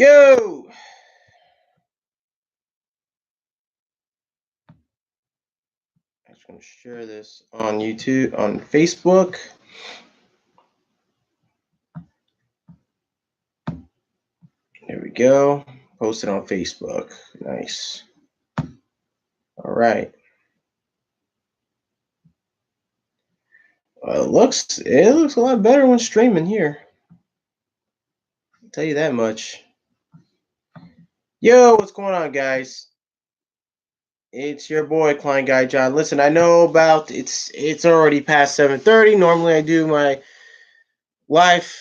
Yo! I'm just going to share this on YouTube, on Facebook. There we go. Post it on Facebook. Nice. All right. It looks a lot better when streaming here. I'll tell you that much. Yo, what's going on, guys? It's your boy Klein Guy John. Listen, I know about it's already past 7:30. Normally I do my live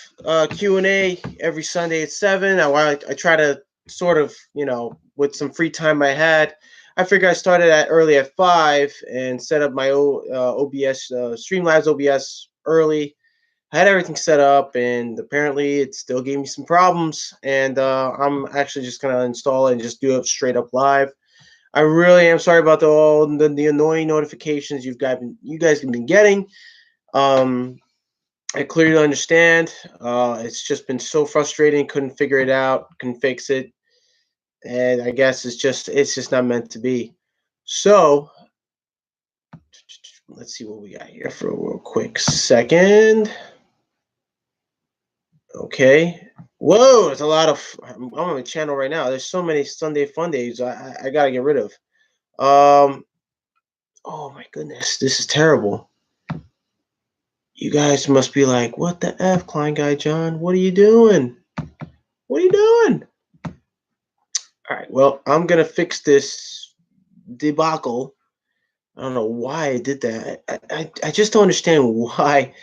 Q&A every Sunday at 7. I try to sort of, with some free time I had, I figured I started early at 5 and set up my OBS, Streamlabs OBS early. I had everything set up, and apparently it still gave me some problems, and I'm actually just going to install it and just do it straight up live. I really am sorry about the annoying notifications you guys have been getting. I clearly understand. It's just been so frustrating. Couldn't figure it out. Couldn't fix it, and I guess it's just not meant to be. So let's see what we got here for a real quick second. Okay. Whoa, there's a lot of. I'm on my channel right now. There's so many Sunday fun days. I gotta get rid of. Um. Oh my goodness, this is terrible. You guys must be like, what the F, Klein Guy John? What are you doing? What are you doing? All right, well, I'm going to fix this debacle. I don't know why I did that. I just don't understand why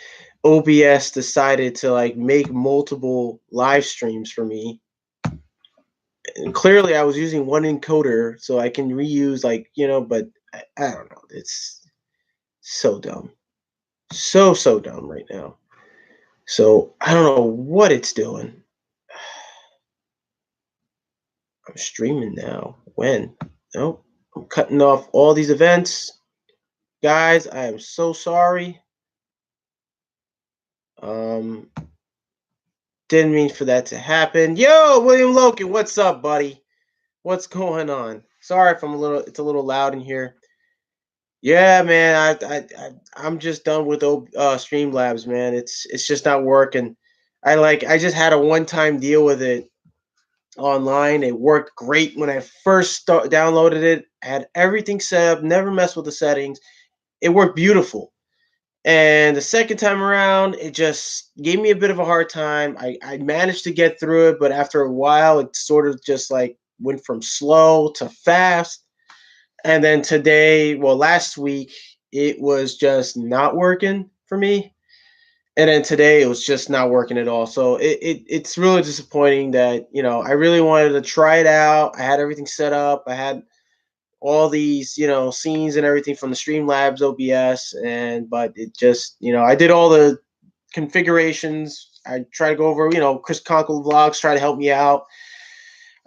OBS decided to make multiple live streams for me. And clearly I was using one encoder so I can reuse but I don't know. It's so dumb. So dumb right now. So I don't know what it's doing. I'm streaming now. When? Nope. I'm cutting off all these events. Guys, I am so sorry. Didn't mean for that to happen. Yo, William Loken, what's up, buddy? What's going on? Sorry if it's a little loud in here. Yeah, man, I'm just done with Streamlabs, man. It's just not working. I just had a one-time deal with it online. It worked great when I first downloaded it. I had everything set up, never messed with the settings. It worked beautiful. And the second time around, it just gave me a bit of a hard time. I managed to get through it, but after a while, it sort of just went from slow to fast. And then last week, it was just not working for me. And then today, it was just not working at all. So it's really disappointing that, I really wanted to try it out. I had everything set up. I had all these scenes and everything from the Streamlabs OBS, but it just I did all the configurations. I tried to go over Chris Conkle Vlogs, try to help me out.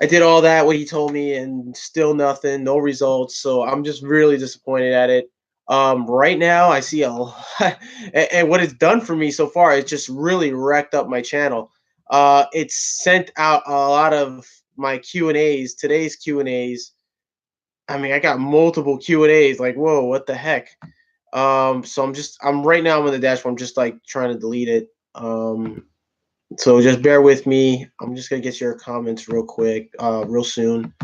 I did all that what he told me, and still nothing, no results. So I'm just really disappointed at it. Right now I see a lot, and what it's done for me so far, it's just really wrecked up my channel. It's sent out a lot of my Q&As, today's Q&As. I mean, I got multiple Q&As. Like, whoa, what the heck? So I'm right now on the dashboard. I'm just trying to delete it. So just bear with me. I'm just gonna get your comments real quick, real soon.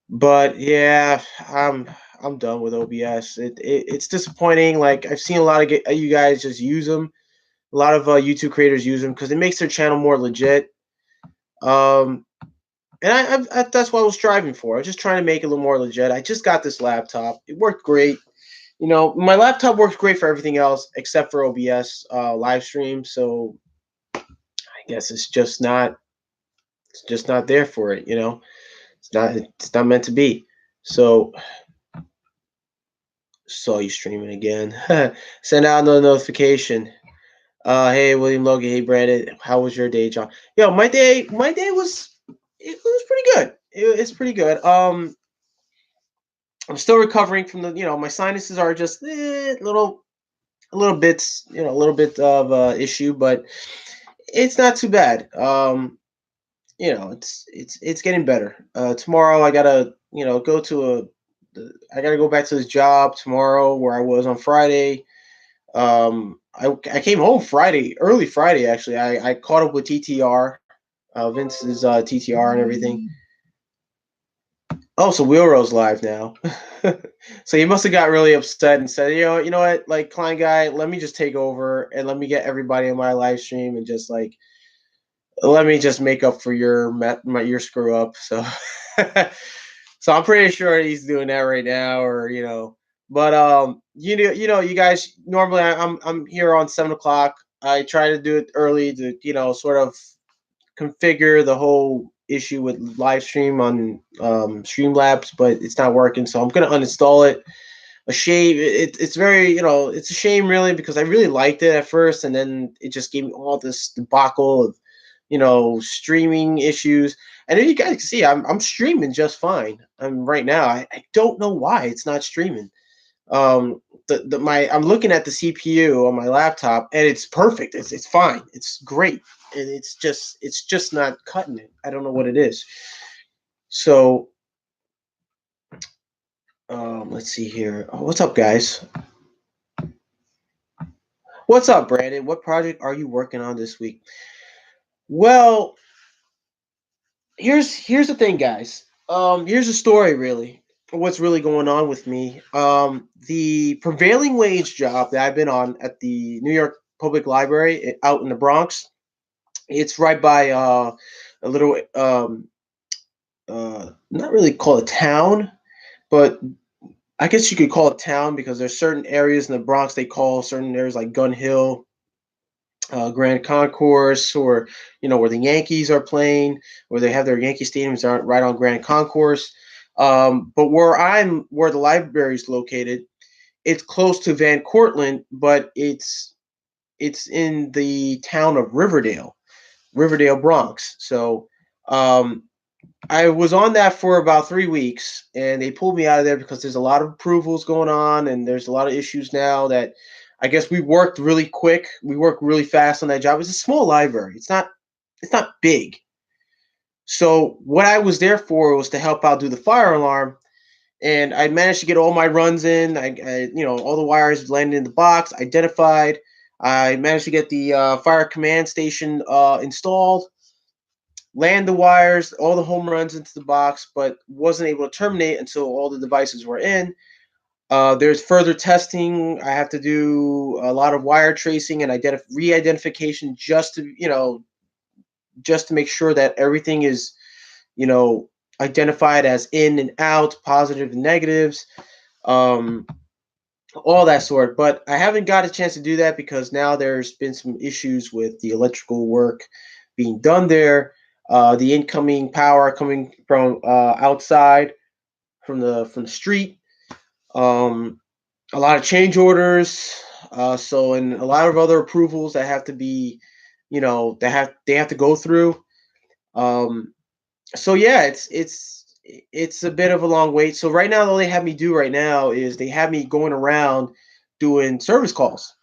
But yeah, I'm done with OBS. It's disappointing. Like I've seen a lot of you guys just use them. A lot of YouTube creators use them because it makes their channel more legit. And that's what I was striving for. I was just trying to make it a little more legit. I just got this laptop. It worked great. My laptop works great for everything else except for OBS live stream. So I guess it's just not there for it. It's not meant to be. So saw you streaming again. Send out another notification. Hey William Logan. Hey Brandon. How was your day, John? Yo, my day was pretty good. It's pretty good. I'm still recovering from my sinuses are just little bits, a little bit of issue, but it's not too bad. it's getting better. Tomorrow I gotta go to I gotta go back to this job tomorrow where I was on Friday. I came home Friday, early Friday actually. I caught up with TTR, Vince's TTR and everything. Oh, so Wheelrow's live now. So he must have got really upset and said, you know what, like Klein guy, let me just take over and let me get everybody in my live stream and just like let me just make up for your screw up. So so I'm pretty sure he's doing that right now, or But you guys. Normally, I'm here on 7 o'clock. I try to do it early to sort of configure the whole issue with live stream on Streamlabs, but it's not working. So I'm gonna uninstall it. A shame. It's very it's a shame really because I really liked it at first, and then it just gave me all this debacle of streaming issues. And then you guys can see I'm streaming just fine. Right now. I don't know why it's not streaming. I'm looking at the CPU on my laptop and it's perfect. It's fine. It's great. And it's just not cutting it. I don't know what it is. So let's see here. Oh, what's up, guys? What's up, Brandon? What project are you working on this week? Well, here's the thing, guys. Here's the story, really. What's really going on with me? The prevailing wage job that I've been on at the New York Public Library out in the Bronx. It's right by a little, not really call it town, but I guess you could call it town because there's certain areas in the Bronx they call certain areas like Gun Hill, Grand Concourse, or where the Yankees are playing, where they have their Yankee stadiums aren't right on Grand Concourse. But where the library is located, it's close to Van Cortlandt, but it's in the town of Riverdale, Bronx. So um, I was on that for about 3 weeks, and they pulled me out of there because there's a lot of approvals going on, and there's a lot of issues now that I guess we worked really quick. We worked really fast on that job. It's a small library. It's not big. So what I was there for was to help out do the fire alarm, and I managed to get all my runs in. All the wires landed in the box, identified. I managed to get the fire command station installed, land the wires, all the home runs into the box, but wasn't able to terminate until all the devices were in. There's further testing. I have to do a lot of wire tracing and re-identification just to make sure that everything is, you know, identified as in and out, positive and negatives, um, all that sort. But I haven't got a chance to do that because now there's been some issues with the electrical work being done there. The incoming power coming from outside from the street. Um, a lot of change orders. And a lot of other approvals that have to be, they have to go through. Um, so yeah, it's a bit of a long wait. So right now, all they have me do right now is they have me going around doing service calls.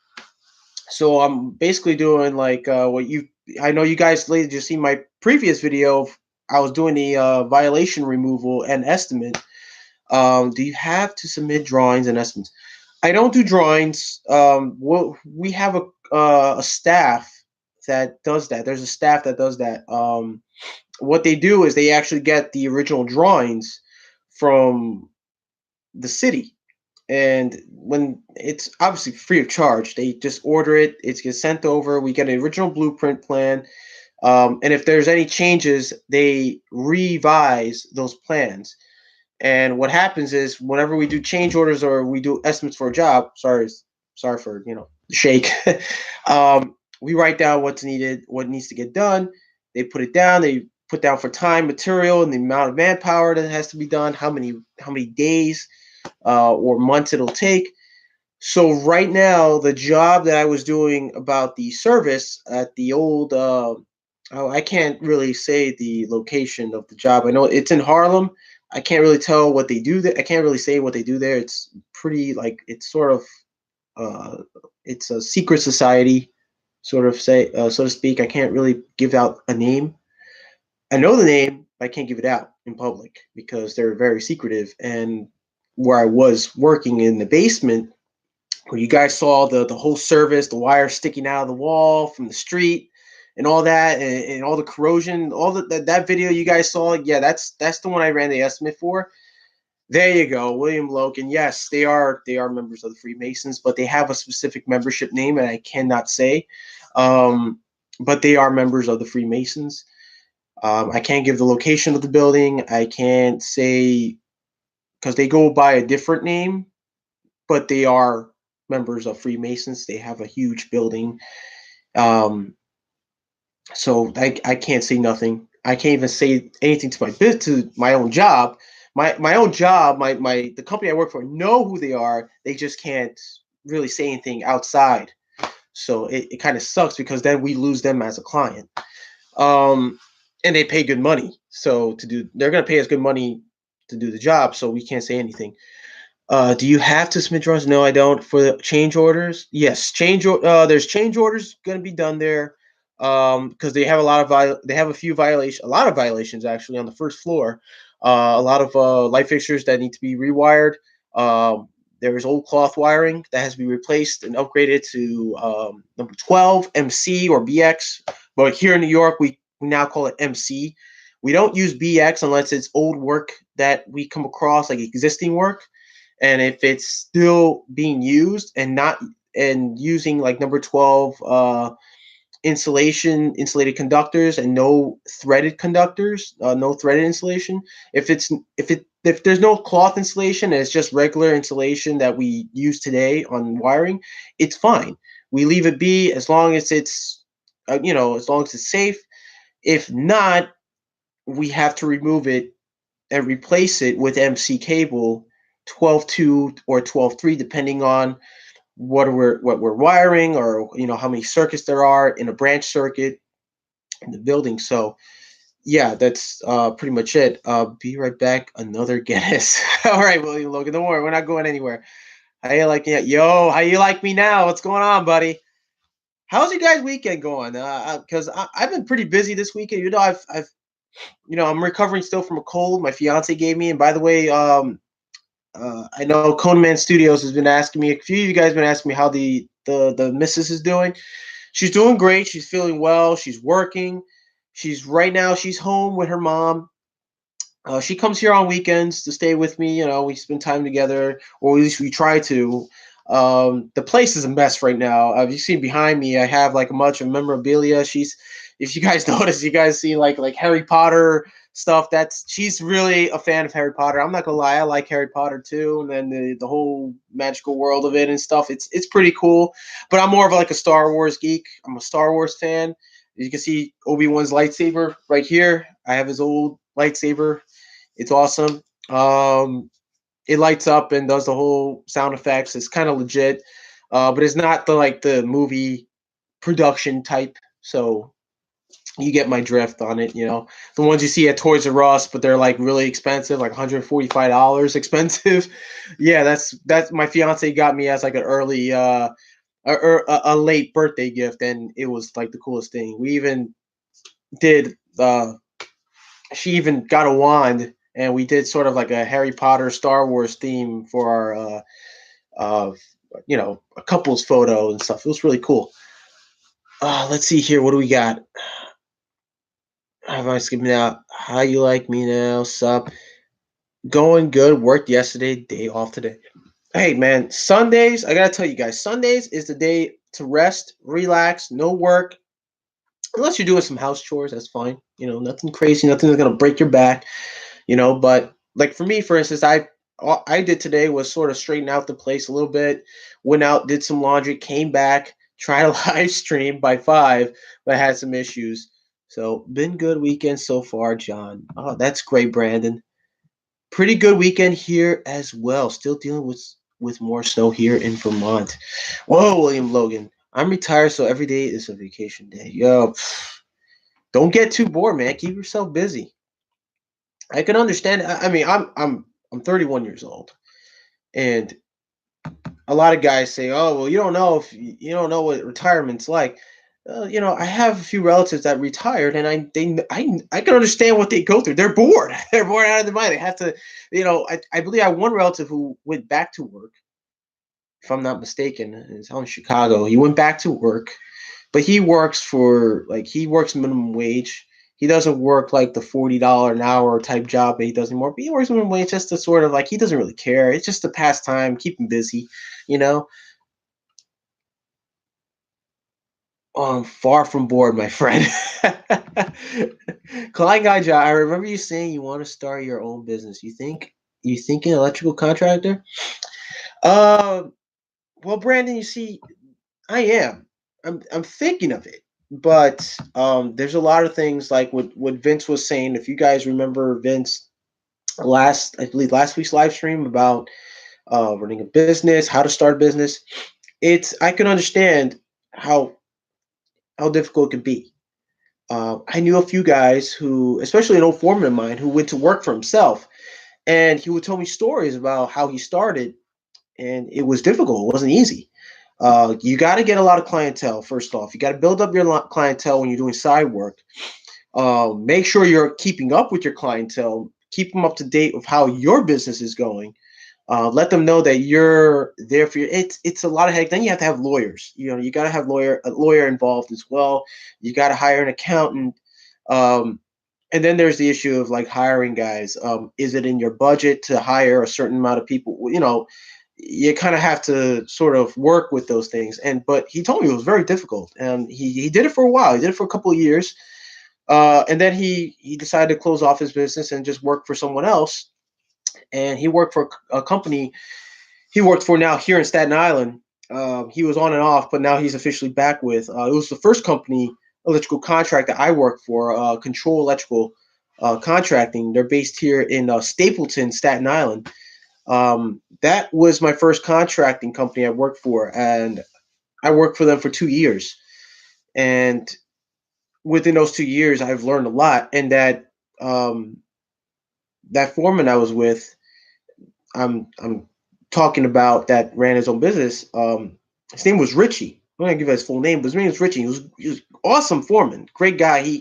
So I'm basically doing like what you. I know you guys later just seen my previous video. I was doing the violation removal and estimate. Do you have to submit drawings and estimates? I don't do drawings. We have a staff that does that. There's a staff that does that. What they do is they actually get the original drawings from the city, and when it's obviously free of charge, they just order it. It gets sent over. We get an original blueprint plan, and if there's any changes, they revise those plans. And what happens is whenever we do change orders or we do estimates for a job, sorry for the shake. We write down what's needed, what needs to get done. They put it down. They put down for time, material, and the amount of manpower that has to be done. How many days or months it'll take. So right now, the job that I was doing about the service at the old, I can't really say the location of the job. I know it's in Harlem. I can't really tell what they do there. I can't really say what they do there. It's pretty like it's sort of, uh, it's a secret society, sort of say, so to speak. I can't really give out a name. I know the name, but I can't give it out in public because they're very secretive. And where I was working in the basement, where you guys saw the whole service, the wire sticking out of the wall from the street, and all that, and all the corrosion, all that video you guys saw. Yeah, that's the one I ran the estimate for. There you go, William Logan. Yes, they are members of the Freemasons, but they have a specific membership name, and I cannot say. Um, but they are members of the Freemasons. I can't give the location of the building. I can't say because they go by a different name, but they are members of Freemasons. They have a huge building. Um, so I can't say nothing. I can't even say anything to my own job. My own job, my the company I work for know who they are. They just can't really say anything outside. So it kind of sucks because then we lose them as a client. Um, and they pay good money. So they're gonna pay us good money to do the job. So we can't say anything. Do you have to submit drawings? No, I don't. For the change orders, yes, there's change orders going to be done there, because they have they have a lot of violations actually on the first floor. A lot of light fixtures that need to be rewired. There is old cloth wiring that has to be replaced and upgraded to number 12 MC or BX. But here in New York, we now call it MC. We don't use BX unless it's old work that we come across, like existing work. And if it's still being used and not and using like number 12 insulated conductors and no threaded conductors, no threaded insulation. If there's no cloth insulation and it's just regular insulation that we use today on wiring, it's fine. We leave it be as long as it's as long as it's safe. If not, we have to remove it and replace it with MC cable 12.2 or 12.3, depending on what we're wiring, or how many circuits there are in a branch circuit in the building. So yeah, that's pretty much it. Be right back. Another Guinness. All right, William Logan. Don't worry, we're not going anywhere. How you like me? Yo, how you like me now? What's going on, buddy? How's your guys' weekend going? Because I've been pretty busy this weekend. I'm recovering still from a cold my fiance gave me. And by the way, I know Coneman Studios has been asking me. A few of you guys have been asking me how the missus is doing. She's doing great. She's feeling well. She's working. She's home with her mom. She comes here on weekends to stay with me. We spend time together, or at least we try to. The place is a mess right now. You see behind me, I have like a bunch of memorabilia. If you guys notice, you guys see like Harry Potter stuff. She's really a fan of Harry Potter. I'm not gonna lie, I like Harry Potter too, and then the whole magical world of it and stuff. It's pretty cool. But I'm more of like a Star Wars geek. I'm a Star Wars fan. You can see Obi-Wan's lightsaber right here. I have his old lightsaber. It's awesome. It lights up and does the whole sound effects. It's kind of legit, but it's not the movie production type. So you get my drift on it. The ones you see at Toys R Us, but they're like really expensive, like $145 expensive. Yeah, that's my fiance got me as like an early a late birthday gift, and it was like the coolest thing. We even did she even got a wand, and we did sort of like a Harry Potter Star Wars theme for our a couple's photo and stuff. It was really cool. Let's see here. What do we got? Have I skipped out? How you like me now? Sup? Going good. Worked yesterday. Day off today. Hey man, Sundays. I gotta tell you guys, Sundays is the day to rest, relax, no work. Unless you're doing some house chores, that's fine. Nothing crazy, nothing that's gonna break your back. But like for me, for instance, all I did today was sort of straighten out the place a little bit. Went out, did some laundry, came back, tried a live stream by 5, but had some issues. So been good weekend so far, John. Oh, that's great, Brandon. Pretty good weekend here as well. Still dealing with more snow here in Vermont. Whoa, William Logan. I'm retired, so every day is a vacation day. Yo, don't get too bored, man. Keep yourself busy. I can understand. I mean, I'm 31 years old, and a lot of guys say, "Oh, well, you don't know what retirement's like." I have a few relatives that retired, and I can understand what they go through. They're bored. They're bored out of their mind. They have to, I believe I have one relative who went back to work, if I'm not mistaken. It's out in Chicago. He went back to work, but he works minimum wage. He doesn't work like the $40 an hour type job that he does anymore. But he works minimum wage just to sort of like he doesn't really care. It's just a pastime, keep him busy, you know. Oh, I'm far from bored, my friend. Klein Gaja, I remember you saying you want to start your own business. You think an electrical contractor? Uh, well, Brandon, you see, I am. I'm thinking of it, but there's a lot of things like what Vince was saying. If you guys remember Vince I believe last week's live stream about running a business, how to start a business. I can understand how how difficult it can be. I knew a few guys who, especially an old foreman of mine, who went to work for himself, and he would tell me stories about how he started, and it was difficult. It wasn't easy. You got to get a lot of clientele first off. You got to build up your clientele when you're doing side work. Make sure you're keeping up with your clientele. Keep them up to date with how your business is going. Let them know that you're there for you. It's a lot of heck. Then you have to have lawyers. You got to have a lawyer involved as well. You got to hire an accountant. Um, and then there's the issue of like hiring guys. Is it in your budget to hire a certain amount of people? You kind of have to sort of work with those things. But he told me it was very difficult, and he did it for a while. He did it for a couple of years, and then he decided to close off his business and just work for someone else. And he worked for a company he worked for now here in Staten Island. He was on and off, but now he's officially back with. It was the first company electrical contractor I worked for, Control Electrical Contracting. They're based here in Stapleton, Staten Island. That was my first contracting company I worked for, and I worked for them for 2 years. And within those 2 years, I've learned a lot. And um, that foreman I was with, I'm talking about that ran his own business. His name was Richie. I'm gonna give his full name, but his name was Richie. He was awesome foreman, great guy.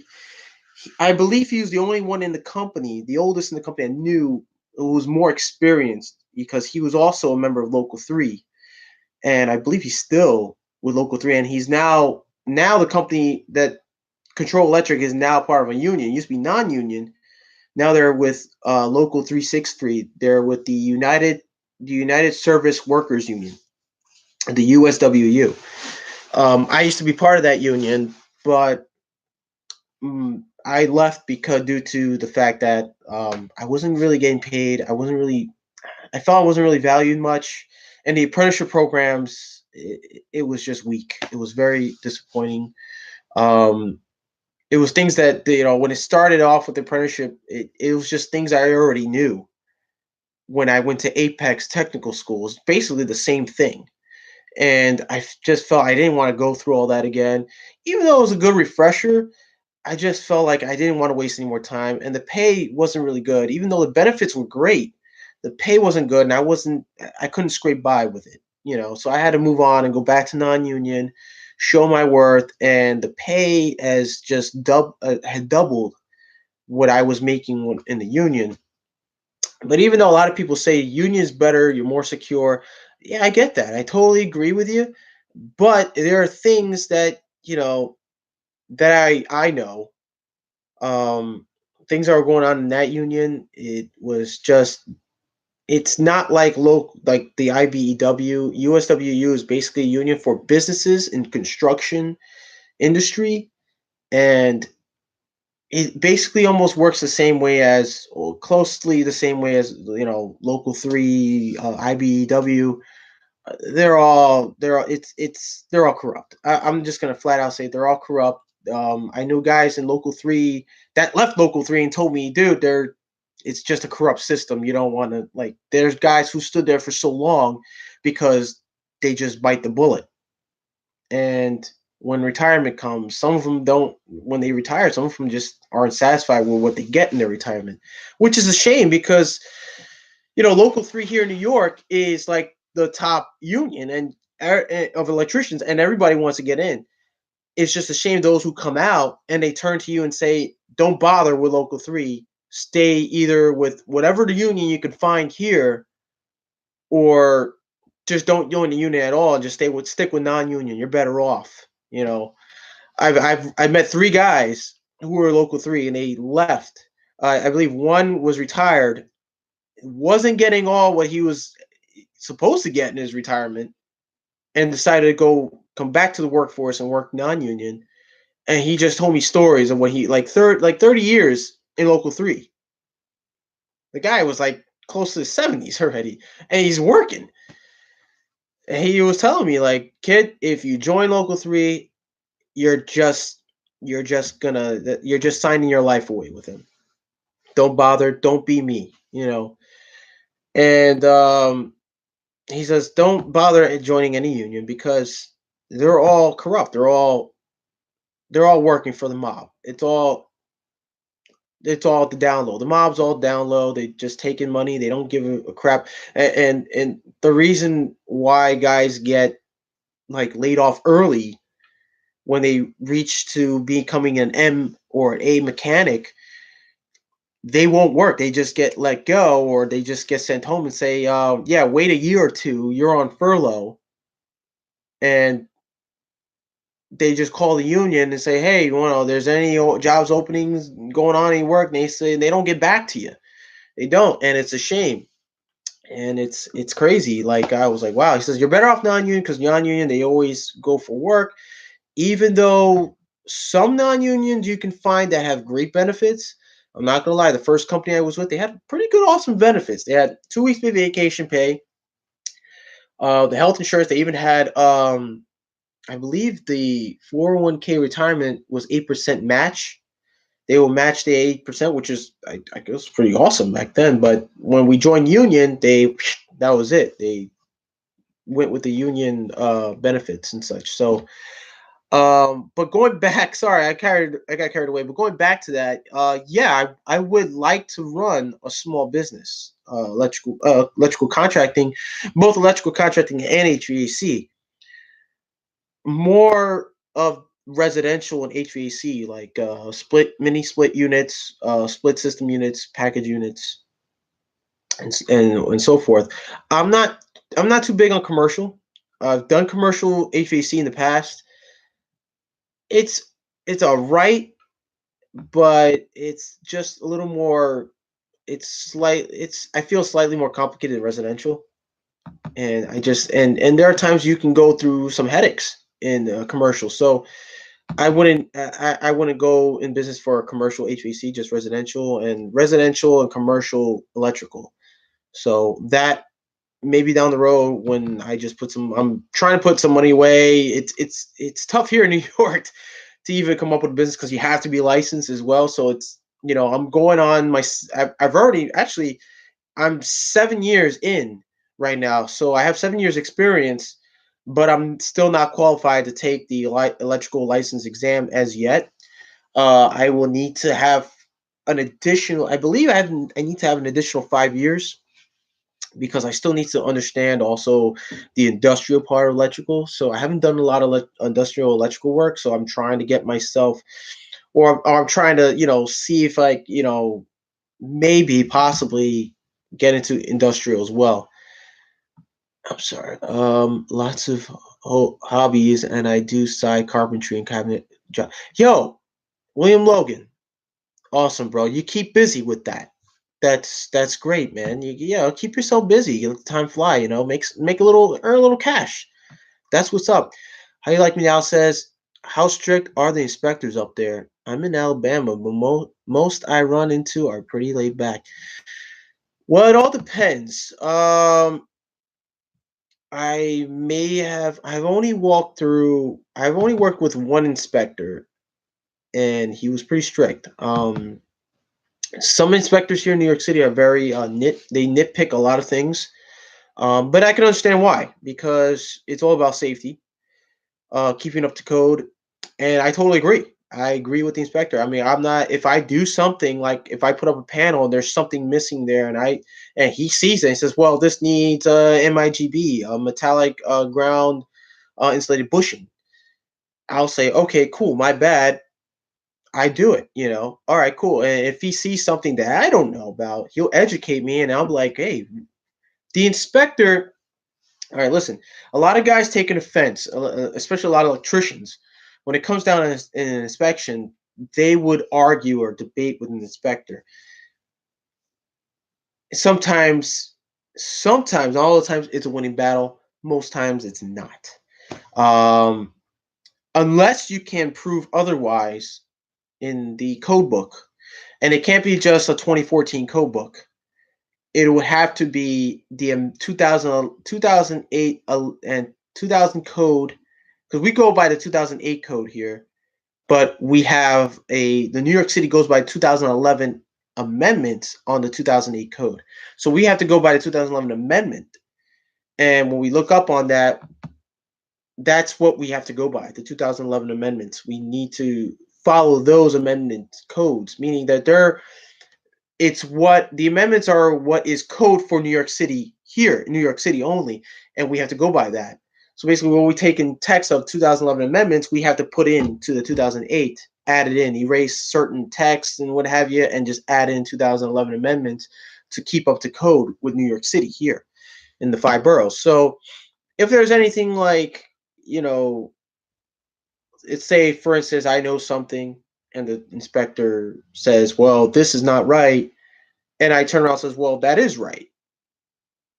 I believe he was the only one in the company, the oldest in the company I knew who was more experienced because he was also a member of Local Three, and I believe he's still with Local Three, and he's now the company that Control Electric is now part of a union. It used to be non-union. Now they're with Local 363. They're with the United Service Workers Union, the USWU. I used to be part of that union, but I left because due to the fact that I wasn't really getting paid. I felt I wasn't really valued much, and the apprenticeship programs, it was just weak. It was very disappointing. Um, it was things that when it started off with the apprenticeship, it was just things I already knew. When I went to Apex Technical School, it's basically the same thing. And just felt I didn't want to go through all that again. Even though it was a good refresher, I just felt like I didn't want to waste any more time. And the pay wasn't really good. Even though the benefits were great, the pay wasn't good, and I couldn't scrape by with it. So I had to move on and go back to non-union, show my worth, and the pay had doubled what I was making in the union. But even though a lot of people say union is better, you're more secure, yeah, I get that. I totally agree with you. But there are things that I know, um, things that were going on in that union. It's not like the IBEW. USWU is basically a union for businesses in construction industry, and it basically almost works the same way as, or closely the same way as, Local Three, IBEW. They're all corrupt. I'm just gonna flat out say they're all corrupt. I know guys in Local Three that left Local Three and told me, dude, it's just a corrupt system. You don't want to like. There's guys who stood there for so long because they just bite the bullet. And when retirement comes, some of them don't. When they retire, some of them just aren't satisfied with what they get in their retirement, which is a shame because Local Three here in New York is like the top union and of electricians, and everybody wants to get in. it's just a shame those who come out and they turn to you and say, don't bother with Local 3. Stay either with whatever the union you can find here, or just don't join the union at all and just stick with non-union. You're better off. I've met 3 guys who were Local 3 and they left. I believe one was retired, wasn't getting all what he was supposed to get in his retirement, and decided to come back to the workforce and work non-union. And he just told me stories of when he 30 years in Local 3. The guy was like close to the 70s already, and he's working. And he was telling me, like, kid, if you join Local 3, you're just signing your life away with him. Don't bother, don't be me. And he says, don't bother joining any union because they're all corrupt. They're all working for the mob. It's all the down low. The mob's all down low. They just taking money. They don't give a crap. And the reason why guys get like laid off early when they reach to becoming an M or an A mechanic, they won't work. They just get let go, or they just get sent home and say, yeah, wait a year or two. You're on furlough. And they just call the union and say, hey, there's any jobs openings going on, any work? And they say they don't get back to you. They don't, and it's a shame. And it's crazy. Like, I was like, wow. He says you're better off non-union because non-union, they always go for work, even though some non-unions you can find that have great benefits. I'm not gonna lie. The first company I was with, they had pretty good, awesome benefits. They had 2 weeks of vacation pay, the health insurance. They even had I believe the 401k retirement was 8% match. They will match the 8%, which is I guess pretty awesome back then. But when we joined union, that was it. They went with the union benefits and such. So, but going back, sorry, I got carried away. But going back to that, yeah, I would like to run a small business, electrical contracting, both electrical contracting and HVAC. More of residential and HVAC, like mini split units, split system units, package units, and so forth. I'm not I'm not too big on commercial. I've done commercial HVAC in the past. It's it's all right, but it's just a little more. I feel slightly more complicated than residential, and and there are times you can go through some headaches in commercial. So I wouldn't go in business for a commercial HVAC, just residential and commercial electrical. So that maybe down the road when I'm trying to put some money away. It's tough here in New York to even come up with a business because you have to be licensed as well. So I'm going on I've already actually I'm 7 years in right now, so I have 7 years experience, but I'm still not qualified to take the electrical license exam as yet. I will need to have an additional. I believe I need to have an additional 5 years because I still need to understand also the industrial part of electrical. So I haven't done a lot of industrial electrical work. So I'm trying to get myself, or I'm trying to see if maybe possibly get into industrial as well. I'm sorry. Lots of hobbies, and I do side carpentry and cabinet job. Yo, William Logan, awesome, bro. You keep busy with that. That's great, man. Keep yourself busy. You let time fly. Earn a little cash. That's what's up. How you like me now says, how strict are the inspectors up there? I'm in Alabama, but most I run into are pretty laid back. Well, it all depends. I've only worked with one inspector, and he was pretty strict. Some inspectors here in New York City are very they nitpick a lot of things. But I can understand why, because it's all about safety, keeping up to code, and I totally agree. I agree with the inspector. I mean, I'm not if I do something, like if I put up a panel and there's something missing there, and he sees it and says, "Well, this needs MIGB, metallic ground insulated bushing." I'll say, okay, cool, my bad. I do it, All right, cool. And if he sees something that I don't know about, he'll educate me, and I'll be like, hey, the inspector. All right, listen. A lot of guys take an offense, especially a lot of electricians. When it comes down to an inspection, they would argue or debate with an inspector. Sometimes, sometimes, all the times, it's a winning battle. Most times, it's not. Um, unless you can prove otherwise in the code book, and it can't be just a 2014 code book. It would have to be the 2000, 2008 and 2000 code, because we go by the 2008 code here, but we have the New York City goes by 2011 amendments on the 2008 code. So we have to go by the 2011 amendment. And when we look up on that, that's what we have to go by, the 2011 amendments. We need to follow those amendment codes, meaning that it's what the amendments are, what is code for New York City here, New York City only, and we have to go by that. So basically, when we take in text of 2011 amendments, we have to put into the 2008, add it in, erase certain text and what have you, and just add in 2011 amendments to keep up to code with New York City here in the 5 boroughs. So if there's anything like, it's say, for instance, I know something and the inspector says, well, this is not right, and I turn around and says, well, that is right.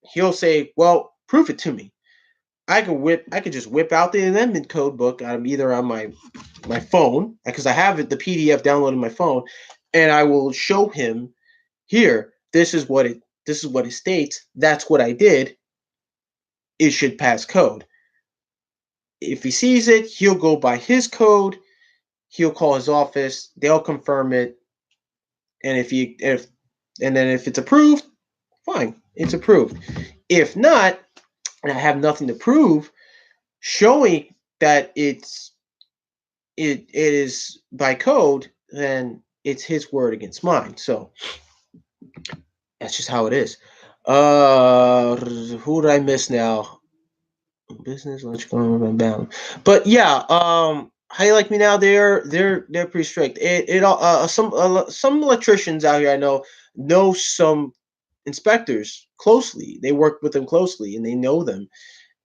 He'll say, well, prove it to me. I could just whip out the amendment code book either on my phone, because I have the PDF downloaded on my phone, and I will show him, here, this is what it states. That's what I did. It should pass code. If he sees it, he'll go by his code. He'll call his office. They'll confirm it. And if it's approved, fine, it's approved. If not, and I have nothing to prove showing that it is by code, then it's his word against mine. So that's just how it is. Who did I miss now? Business, let's go down. But yeah, how you like me now? They're pretty strict. It some electricians out here I know some inspectors closely. They work with them closely and they know them.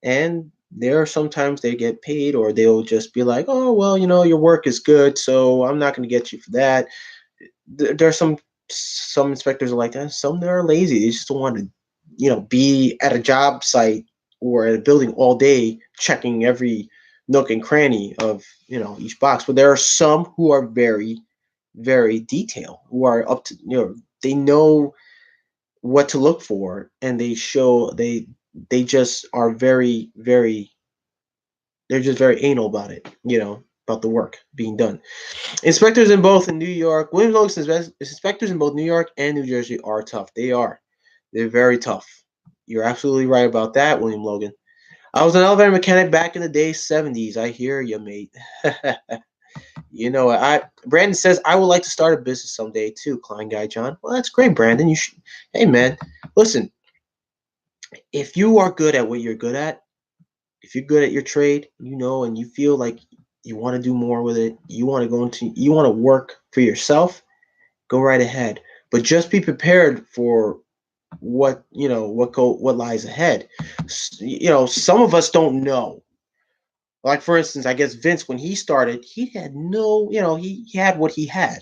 And there are sometimes they get paid, or they'll just be like, oh well, your work is good, so I'm not going to get you for that. There are some inspectors are like that. Some that are lazy. They just don't want to be at a job site or at a building all day checking every nook and cranny of each box. But there are some who are very, very detailed, who are up to they know what to look for, and they just are very, very, they're just very anal about it, about the work being done. Inspectors in both in New York, Williams-Logan inspectors in both New York and New Jersey are tough. They're very tough. You're absolutely right about that, William Logan. I was an elevator mechanic back in the day, 70s. I hear you, mate. Brandon says I would like to start a business someday too, Klein Guy John. Well, that's great, Brandon. You should. Hey, man, listen. If you are good at what you're good at, if you're good at your trade, and you feel like you want to do more with it, you want to work for yourself, go right ahead. But just be prepared for what lies ahead. Some of us don't know. Like, for instance, I guess Vince, when he started, he had no, he had what he had.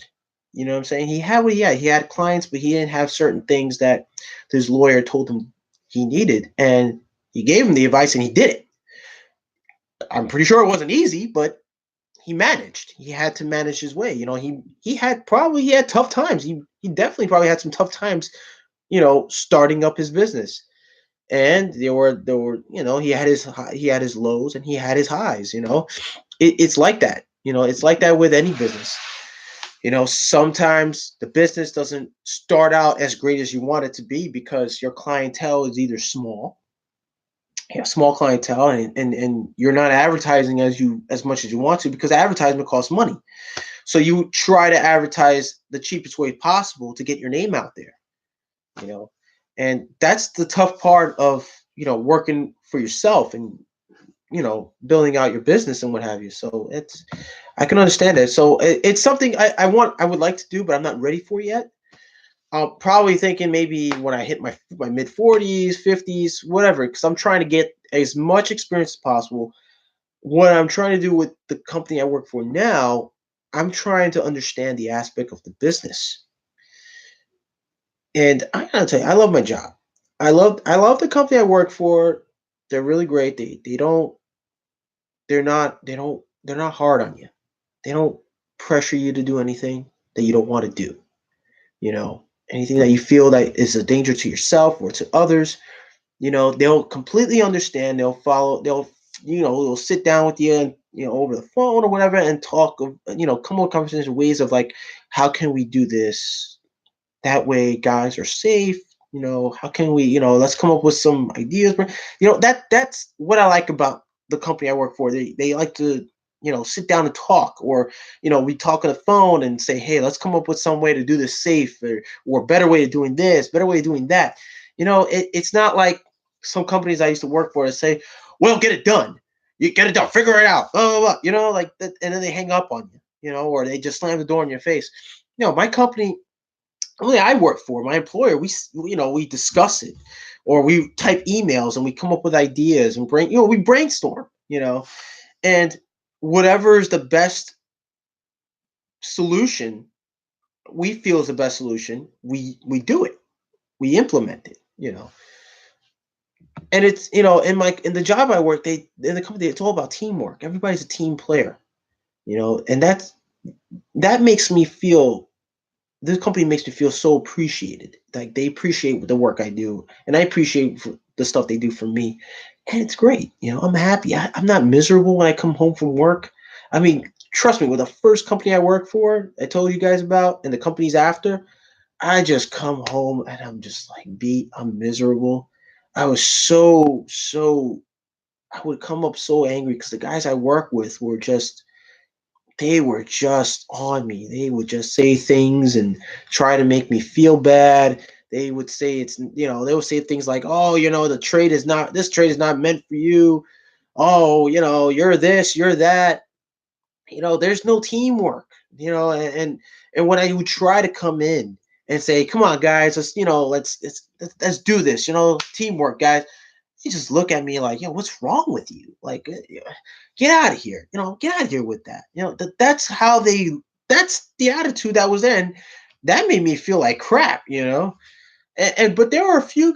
You know what I'm saying? He had what he had. He had clients, but he didn't have certain things that his lawyer told him he needed, and he gave him the advice, and he did it. I'm pretty sure it wasn't easy, but he managed. He had to manage his way. He had tough times. He definitely probably had some tough times, starting up his business. And there were he had his lows and he had his highs. It's like that. It's like that with any business. Sometimes the business doesn't start out as great as you want it to be because your clientele is either small. You have small clientele, and you're not advertising as much as you want to, because advertisement costs money. So you try to advertise the cheapest way possible to get your name out there. And that's the tough part of working for yourself. And building out your business and what have you. So I can understand it. So it's something I would like to do, but I'm not ready for yet. I'm probably thinking maybe when I hit my mid 40s, 50s, whatever, because I'm trying to get as much experience as possible. What I'm trying to do with the company I work for now, I'm trying to understand the aspect of the business. And I gotta tell you, I love my job. I love the company I work for. They're really great. They're not hard on you. They don't pressure you to do anything that you don't want to do. Anything that you feel that is a danger to yourself or to others, they'll completely understand. They'll follow. They'll sit down with you and over the phone or whatever and talk of come up with conversations, ways of like, how can we do this that way guys are safe. How can we, let's come up with some ideas. But that's what I like about the company I work for. They like to sit down and talk, or we talk on the phone and say, hey, let's come up with some way to do this safe, or better way of doing this, better way of doing that. It's not like some companies I used to work for that say, well, get it done, you get it done, figure it out, blah, blah, blah, like that, and then they hang up on you, or they just slam the door in your face. My company, only I work for, my employer, we discuss it, or we type emails and we come up with ideas and we brainstorm, and whatever is the best solution we feel is the best solution, we do it, we implement it, and it's in the job I work, in the company, it's all about teamwork. Everybody's a team player, and that makes me feel, this company makes me feel so appreciated. Like they appreciate the work I do, and I appreciate the stuff they do for me, and it's great. I'm happy. I'm not miserable when I come home from work. I mean, trust me, with the first company I worked for, I told you guys about, and the companies after, I just come home and I'm just like beat. I'm miserable. I was so. I would come up so angry because the guys I work with were just, they were just on me. They would just say things and try to make me feel bad. They would say they would say things like, "Oh, this trade is not meant for you. Oh, you're this, you're that." There's no teamwork. And when I would try to come in and say, "Come on, guys, let's do this." Teamwork, guys. They just look at me like, what's wrong with you? Like, get out of here. Get out of here with that. That's the attitude that was there. And that made me feel like crap, but there were a few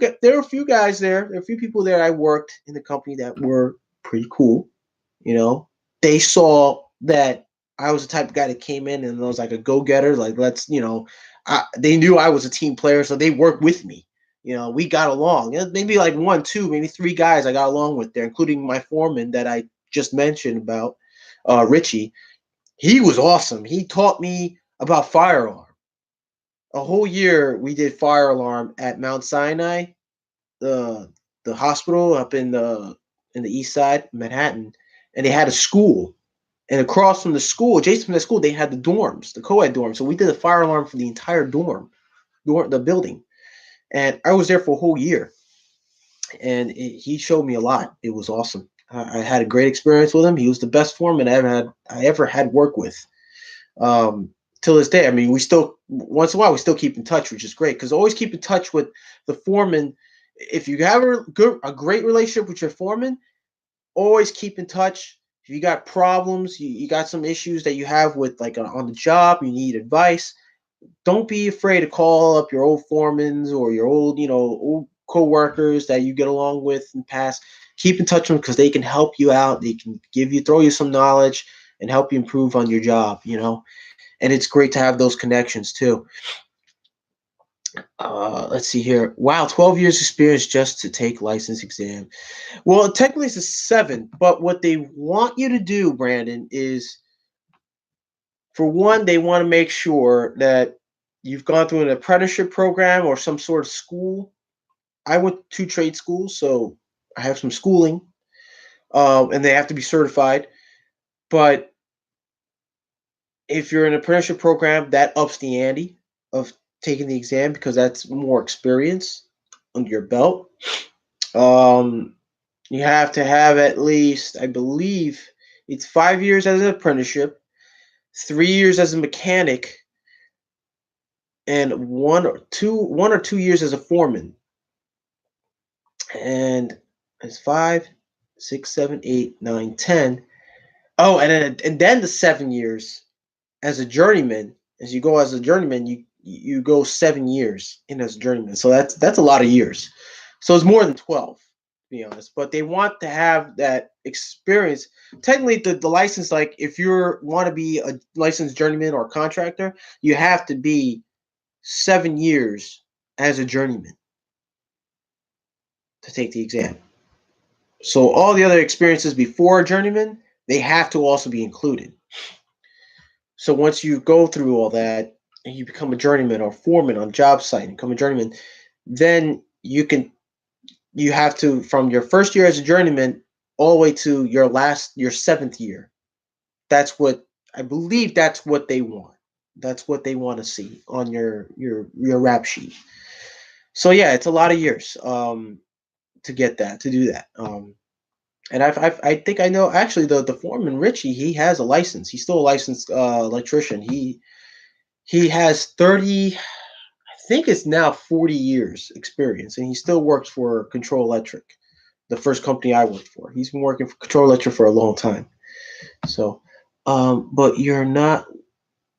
guys there a few people there I worked in the company that were pretty cool. You know, they saw that I was the type of guy that came in and was like a go-getter. Like, they knew I was a team player, so they worked with me. We got along. Maybe like one, two, maybe three guys I got along with there, including my foreman that I just mentioned about, Richie. He was awesome. He taught me about fire alarm. A whole year we did fire alarm at Mount Sinai, the hospital up in the east side, Manhattan, and they had a school. And across from the school, adjacent from the school, they had the dorms, the co-ed dorm. So we did a fire alarm for the entire the building. And I was there for a whole year. And he showed me a lot. It was awesome. I had a great experience with him. He was the best foreman I ever had work with. Till this day, I mean, we still once in a while we still keep in touch, which is great, because always keep in touch with the foreman. If you have a great relationship with your foreman, always keep in touch. If you got problems, you got some issues that you have with, like, on the job, you need advice, don't be afraid to call up your old foremans or your old co-workers that you get along with in the past. Keep in touch with them because they can help you out. They can throw you some knowledge and help you improve on your job, and it's great to have those connections too. Let's see here. Wow, 12 years experience just to take license exam. Well, technically it's a 7, but what they want you to do, Brandon, is, for one, they want to make sure that you've gone through an apprenticeship program or some sort of school. I went to trade schools, so I have some schooling, and they have to be certified. But if you're in an apprenticeship program, that ups the ante of taking the exam because that's more experience under your belt. Um, You have to have at least, I believe, it's 5 years as an apprenticeship, 3 years as a mechanic, and 1 or 2 years as a foreman. And it's 5, 6, 7, 8, 9, 10. Oh, and then the 7 years as a journeyman. As you go as a journeyman, you go 7 years in as a journeyman. So that's a lot of years. So it's more than 12, to be honest. But they want to have that experience. Technically, the license, like if you want to be a licensed journeyman or contractor, you have to be 7 years as a journeyman to take the exam. So all the other experiences before a journeyman, they have to also be included. So once you go through all that and you become a journeyman or foreman on job site and become a journeyman, then you have to, from your first year as a journeyman all the way to your seventh year. That's what I believe. That's what they want. That's what they want to see on your rap sheet. So yeah, it's a lot of years to get that to do that. And I think I know actually the foreman Richie. He has a license. He's still a licensed electrician. He has 30, I think it's now 40 years experience, and he still works for Control Electric, the first company I worked for. He's been working for Control Electric for a long time. So, but you're not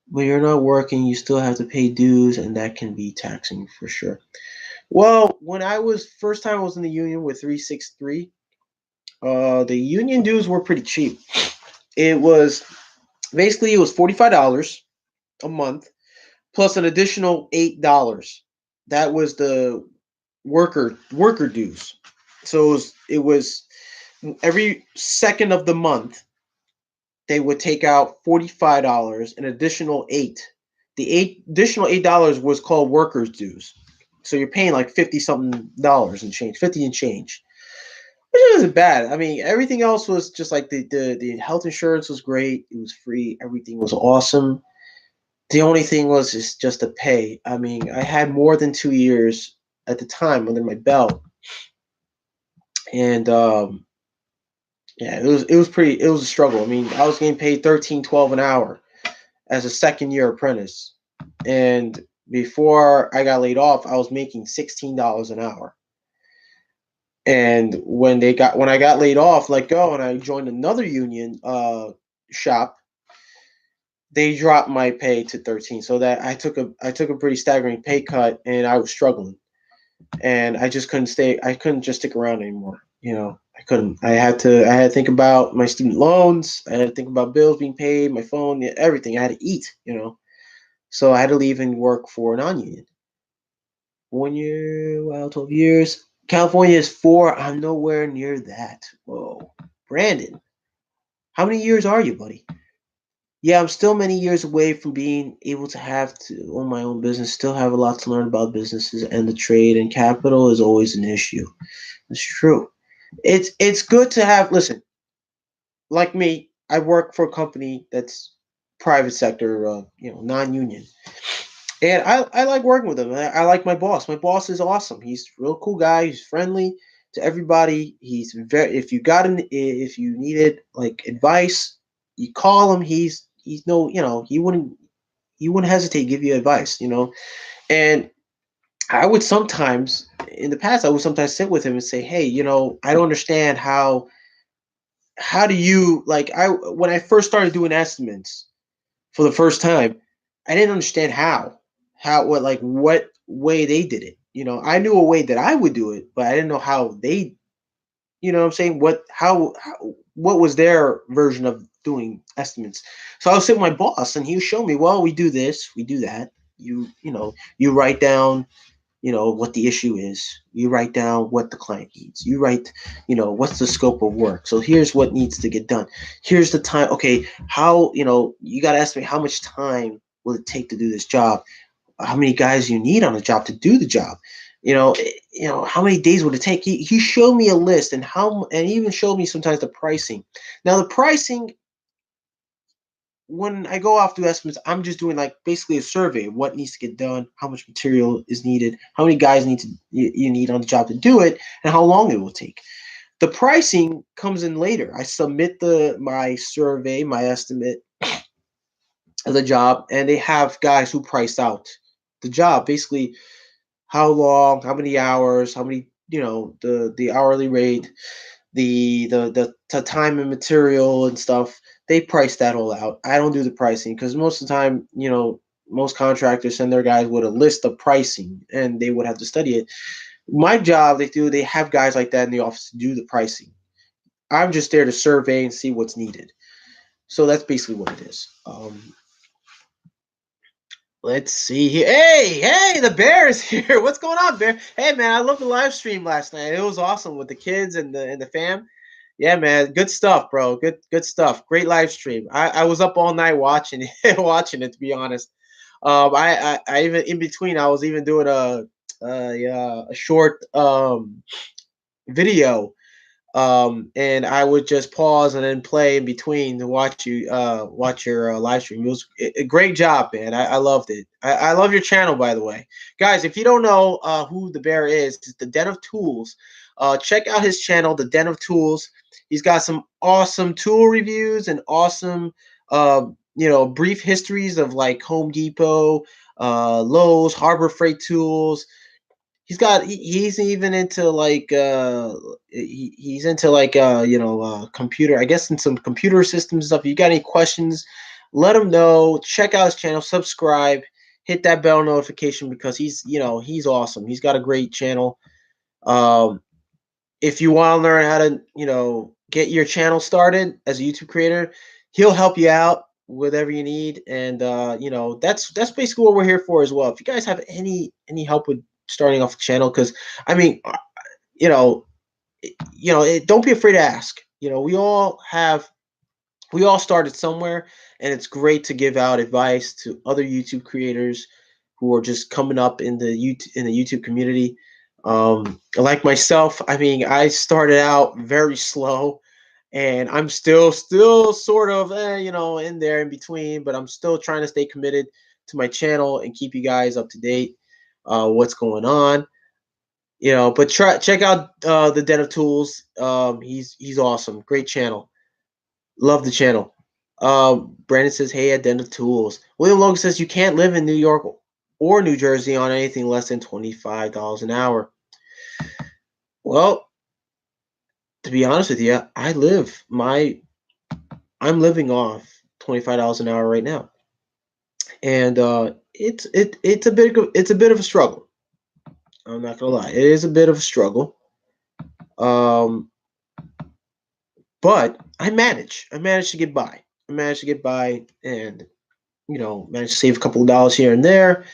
working. You still have to pay dues, and that can be taxing for sure. Well, when I was first time I was in the union with 363, the union dues were pretty cheap. It was basically it was $45 a month plus an additional $8. That was the worker dues. So it was every second of the month they would take out $45, an additional eight. The additional $8 was called workers dues. So you're paying like 50 something dollars and change, 50 and change. Which wasn't bad. I mean, everything else was just like the health insurance was great. It was free. Everything was awesome. The only thing was is just the pay. I mean, I had more than 2 years at the time under my belt, and yeah, it was a struggle. I mean, I was getting paid 13, 12 an hour as a second year apprentice, and before I got laid off, I was making $16 an hour. And when I got laid off, let go, and I joined another union shop, they dropped my pay to 13. So that I took a pretty staggering pay cut, and I was struggling, and I just couldn't stay. I couldn't just stick around anymore. I couldn't. I had to think about my student loans. I had to think about bills being paid, my phone, everything. I had to eat. So I had to leave and work for a non-union. 1 year, well, 12 years. California is 4. I'm nowhere near that. Whoa, Brandon, how many years are you, buddy? Yeah, I'm still many years away from being able to have to own my own business. Still have a lot to learn about businesses and the trade, and capital is always an issue. It's true. It's good to have. Listen, like me, I work for a company that's private sector, non-union, and I like working with him. I like my boss. My boss is awesome. He's a real cool guy. He's friendly to everybody. He's very. If you needed like advice, you call him. He's no. He wouldn't hesitate to give you advice. And I would sometimes in the past I would sometimes sit with him and say, hey, I don't understand how do you like I when I first started doing estimates for the first time, I didn't understand what way they did it. I knew a way that I would do it, but I didn't know how they, what I'm saying, what was their version of doing estimates. So I was sitting with my boss and he would show me, well, we do this, we do that. You write down what the issue is. You write down what the client needs. You write, what's the scope of work. So here's what needs to get done. Here's the time. Okay, how, you got to estimate how much time will it take to do this job? How many guys you need on a job to do the job? How many days would it take? He showed me a list and he even showed me sometimes the pricing. Now the pricing, when I go off do estimates, I'm just doing like basically a survey of what needs to get done, how much material is needed, how many guys you need on the job to do it, and how long it will take. The pricing comes in later. I submit my survey, my estimate of the job, and they have guys who price out the job. Basically, how long, how many hours, how many, the hourly rate, the time and material and stuff. They price that all out. I don't do the pricing because most of the time, most contractors send their guys with a list of pricing and they would have to study it. My job, they have guys like that in the office to do the pricing. I'm just there to survey and see what's needed. So that's basically what it is. Let's see here. Hey, the bear is here. What's going on, bear? Hey, man, I love the live stream last night. It was awesome with the kids and the fam. Yeah, man, good stuff, bro. Good stuff. Great live stream. I was up all night watching it, watching it. To be honest, I even in between I was even doing a short video, and I would just pause and then play in between to watch your live stream. It was a great job, man. I loved it. I love your channel, by the way, guys. If you don't know who the bear is, it's the Den of Tools. Check out his channel, the Den of Tools. He's got some awesome tool reviews and awesome, brief histories of like Home Depot, Lowe's, Harbor Freight Tools. He's even into like he's into like computer, I guess, in some computer systems stuff. If you got any questions, let him know. Check out his channel, subscribe, hit that bell notification because he's awesome. He's got a great channel. If you want to learn how to get your channel started as a YouTube creator, he'll help you out whatever you need. And that's basically what we're here for as well. If you guys have any help with starting off a channel, because I mean, you know don't be afraid to ask. We all started somewhere, and it's great to give out advice to other YouTube creators who are just coming up in the YouTube community. Like myself, I mean, I started out very slow, and I'm still sort of in there in between, but I'm still trying to stay committed to my channel and keep you guys up to date what's going on. But check out the Den of Tools. He's awesome. Great channel. Love the channel. Brandon says, "Hey, at Den of Tools." William Logan says, "You can't live in New York or New Jersey on anything less than $25 an hour." Well, to be honest with you, I'm living off $25 an hour right now, and it's a bit of a struggle. I'm not gonna lie, it is a bit of a struggle. Um, but I manage. I manage to get by. I manage to get by, and manage to save a couple of dollars here and there,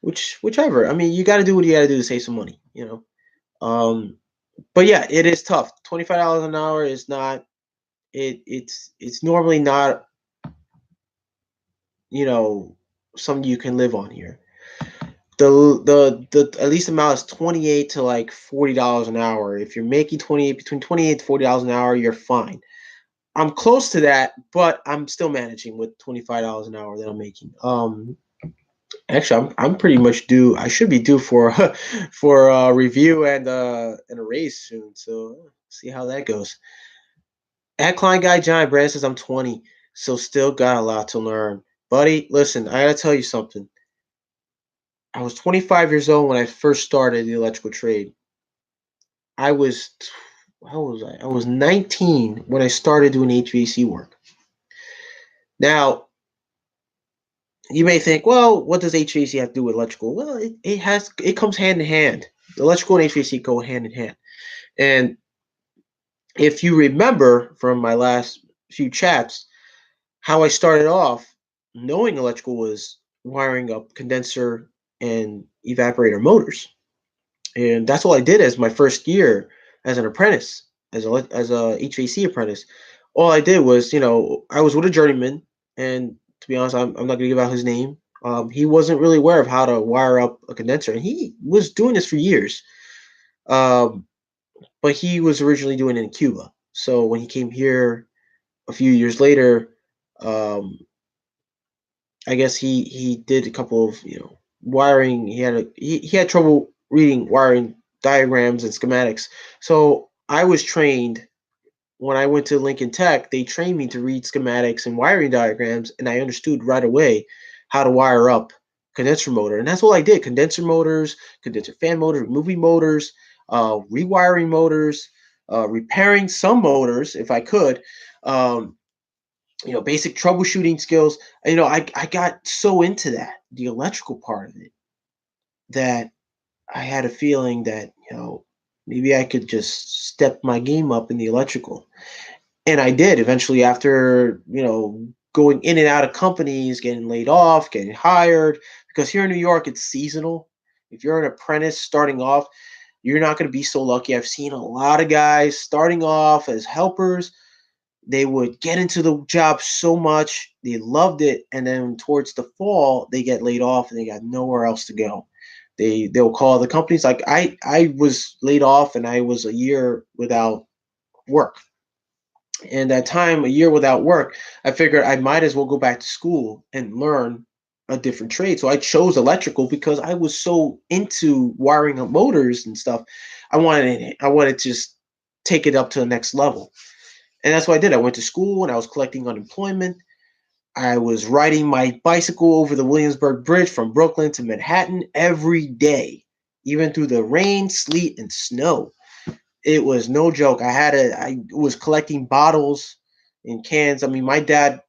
whichever. I mean, you got to do what you got to do to save some money. But yeah, it is tough. $25 an hour is not. It's normally not. Something you can live on here. The at least amount is 28 to like $40 an hour. If you're making between 28 to $40 an hour, you're fine. I'm close to that, but I'm still managing with $25 an hour that I'm making. Actually, I'm pretty much due. I should be due for for a review and a raise soon. So see how that goes. At Klein Guy Giant, Brand says I'm 20, so still got a lot to learn, buddy. Listen, I gotta tell you something. I was 25 years old when I first started the electrical trade. I was How was I? I was 19 when I started doing HVAC work. Now, you may think, well, what does HVAC have to do with electrical? Well, it comes hand in hand. Electrical and HVAC go hand in hand. And if you remember from my last few chats, how I started off knowing electrical was wiring up condenser and evaporator motors. And that's all I did as my first year as an apprentice, as a HVAC apprentice. All I did was, I was with a journeyman, and to be honest, I'm not going to give out his name. He wasn't really aware of how to wire up a condenser, and he was doing this for years. But he was originally doing it in Cuba. So when he came here a few years later, um, I guess he did a couple of wiring. He had trouble reading wiring diagrams and schematics. So I was trained when I went to Lincoln Tech. They trained me to read schematics and wiring diagrams, and I understood right away how to wire up condenser motor, and that's all I did: condenser motors, condenser fan motors, moving motors, rewiring motors, repairing some motors if I could. Um, basic troubleshooting skills. I got so into that, the electrical part of it, that I had a feeling that, maybe I could just step my game up in the electrical. And I did eventually after, going in and out of companies, getting laid off, getting hired, because here in New York, it's seasonal. If you're an apprentice starting off, you're not going to be so lucky. I've seen a lot of guys starting off as helpers. They would get into the job so much, they loved it, and then towards the fall, they get laid off and they got nowhere else to go. They'll call the companies. Like I was laid off and I was a year without work. And that time, a year without work, I figured I might as well go back to school and learn a different trade. So I chose electrical because I was so into wiring up motors and stuff. I wanted to just take it up to the next level. And that's what I did. I went to school and I was collecting unemployment. I was riding my bicycle over the Williamsburg Bridge from Brooklyn to Manhattan every day, even through the rain, sleet, and snow. It was no joke. I was collecting bottles and cans. I mean, my dad,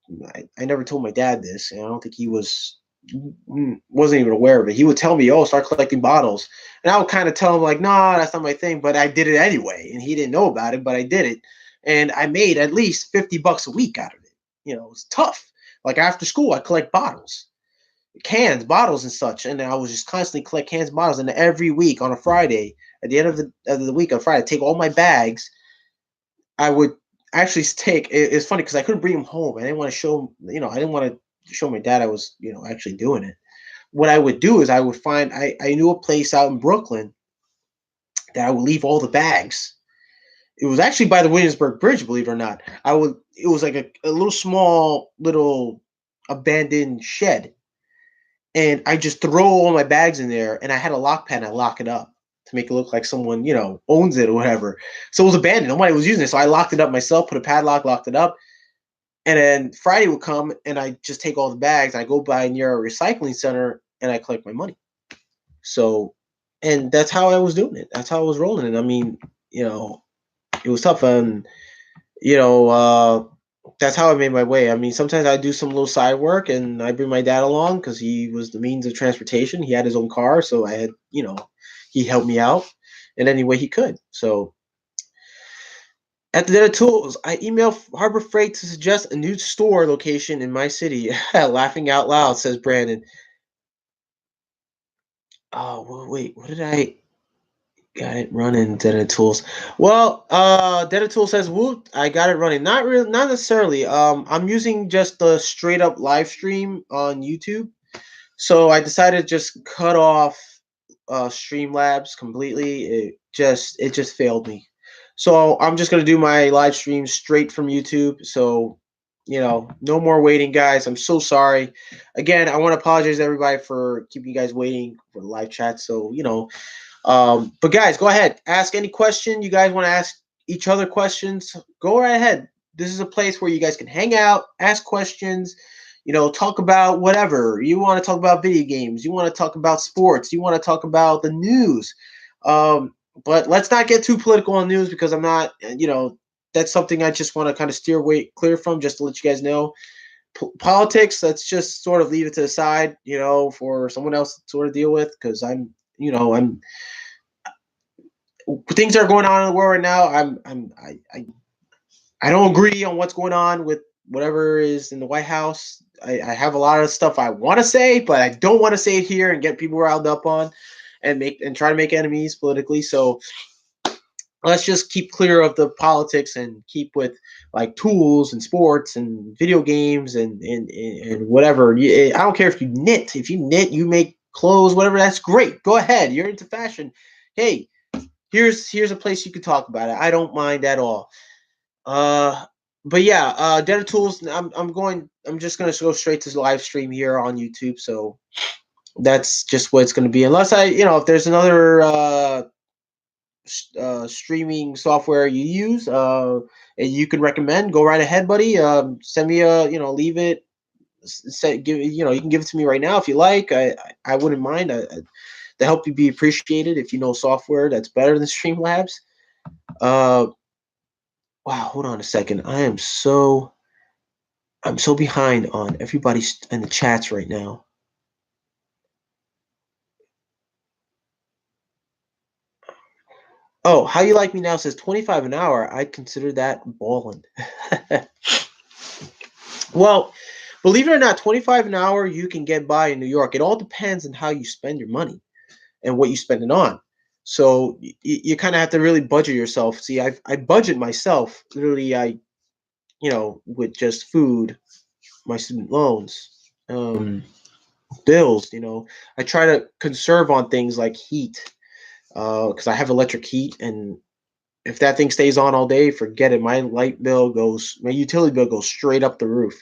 I never told my dad this, and I don't think he wasn't even aware of it. He would tell me, "Oh, start collecting bottles," and I would kind of tell him like, "No, that's not my thing." But I did it anyway, and he didn't know about it, but I did it, and I made at least $50 a week out of it. It was tough. Like after school, I collect bottles, cans, bottles, and such, and I was just constantly collect cans, bottles, and every week on a Friday, at the end of the week on Friday, I take all my bags. I would actually take. It's funny because I couldn't bring them home. I didn't want to show. I didn't want to show my dad I was, actually doing it. What I would do is I would find. I knew a place out in Brooklyn that I would leave all the bags. It was actually by the Williamsburg Bridge, believe it or not. I would. It was like a little small little abandoned shed, and I just throw all my bags in there, and I had a lock pad. And I lock it up to make it look like someone owns it or whatever. So it was abandoned. Nobody was using it, so I locked it up myself. Put a padlock, locked it up, and then Friday would come, and I just take all the bags. I go by near a recycling center, and I collect my money. So, and that's how I was doing it. That's how I was rolling it. I mean, it was tough, and you know, uh, that's how I made my way. I mean, sometimes I do some little side work, and I bring my dad along because he was the means of transportation. He had his own car, so I had, he helped me out in any way he could. So at the Data Tools, I emailed Harbor Freight to suggest a new store location in my city. Laughing out loud, says Brandon. Oh, wait, what did I got it running? Data Tools. Well, Data Tool says, "Whoop, I got it running." Not really, not necessarily. I'm using just the straight up live stream on YouTube. So I decided to just cut off Streamlabs completely. It just failed me. So I'm just gonna do my live stream straight from YouTube. So no more waiting, guys. I'm so sorry. Again, I want to apologize to everybody for keeping you guys waiting for the live chat. So but guys, go ahead. Ask any question you guys want to ask each other questions. Go right ahead. This is a place where you guys can hang out, ask questions, talk about whatever. You want to talk about video games, you want to talk about sports, you want to talk about the news. But let's not get too political on news because I'm not, that's something I just want to kind of steer away clear from, just to let you guys know. Politics, let's just sort of leave it to the side, for someone else to sort of deal with, because I'm things that are going on in the world right now. I don't agree on what's going on with whatever is in the White House. I have a lot of stuff I want to say, but I don't want to say it here and get people riled up on and try to make enemies politically. So let's just keep clear of the politics and keep with like tools and sports and video games and whatever. I don't care if you knit. If you knit, you make clothes, whatever. That's great. Go ahead. You're into fashion. Hey, here's a place you can talk about it. I don't mind at all. But yeah, Data Tools. I'm just gonna go straight to the live stream here on YouTube. So that's just what it's gonna be. Unless if there's another streaming software you use, and you can recommend, go right ahead, buddy. Send me a, leave it. Say, give, you can give it to me right now if you like. I wouldn't mind. The help would be appreciated if you know software that's better than Streamlabs. Uh, wow, hold on a second. I'm so behind on everybody in the chats right now. Oh, How You Like Me Now says 25 an hour. I'd consider that balling. Well, believe it or not, 25 an hour you can get by in New York. It all depends on how you spend your money and what you spend it on. So you kind of have to really budget yourself. See, I budget myself. Literally, with just food, my student loans, bills. I try to conserve on things like heat, because I have electric heat, and if that thing stays on all day, forget it. My utility bill goes straight up the roof.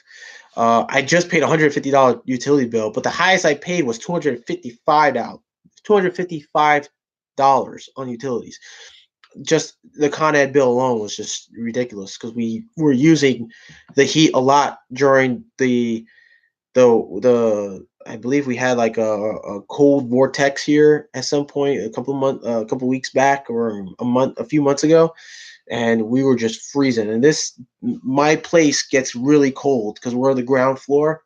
I just paid $150 utility bill, but the highest I paid was $255 on utilities. Just the Con Ed bill alone was just ridiculous because we were using the heat a lot during the I believe we had like a cold vortex here at some point a couple weeks back, or a few months ago, and we were just freezing. And my place gets really cold because we're on the ground floor.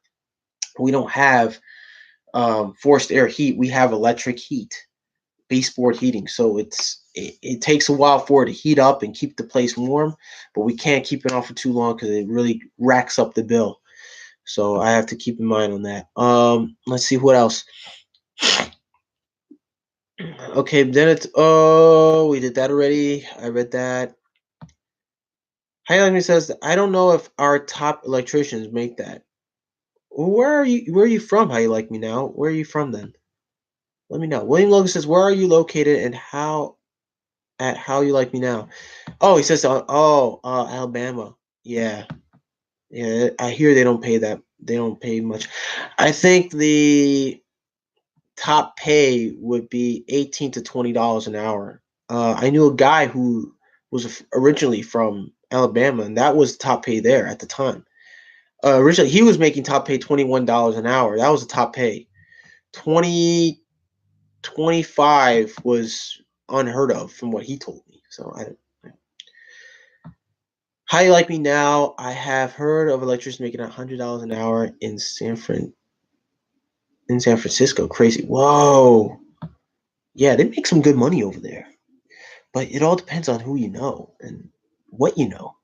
We don't have forced air heat. We have electric heat, baseboard heating. So it takes a while for it to heat up and keep the place warm, but we can't keep it on for too long because it really racks up the bill. So I have to keep in mind on that. Let's see what else. Okay, then we did that already. I read that. Highlighting says, I don't know if our top electricians make that. Where are you from? How You Like Me Now? Where are you from then? Let me know. William Logan says, where are you located and How You Like Me Now? Oh, he says, Alabama. Yeah. Yeah, I hear they don't pay that. They don't pay much. I think the top pay would be $18 to $20 an hour. I knew a guy who was originally from Alabama, and that was top pay there at the time. Originally, he was making top pay $21 an hour. That was the top pay. 20, 25 was unheard of from what he told me. So How You Like Me Now? I have heard of electricians making $100 an hour in San Francisco. Crazy. Whoa. Yeah, they make some good money over there. But it all depends on who you know and what you know.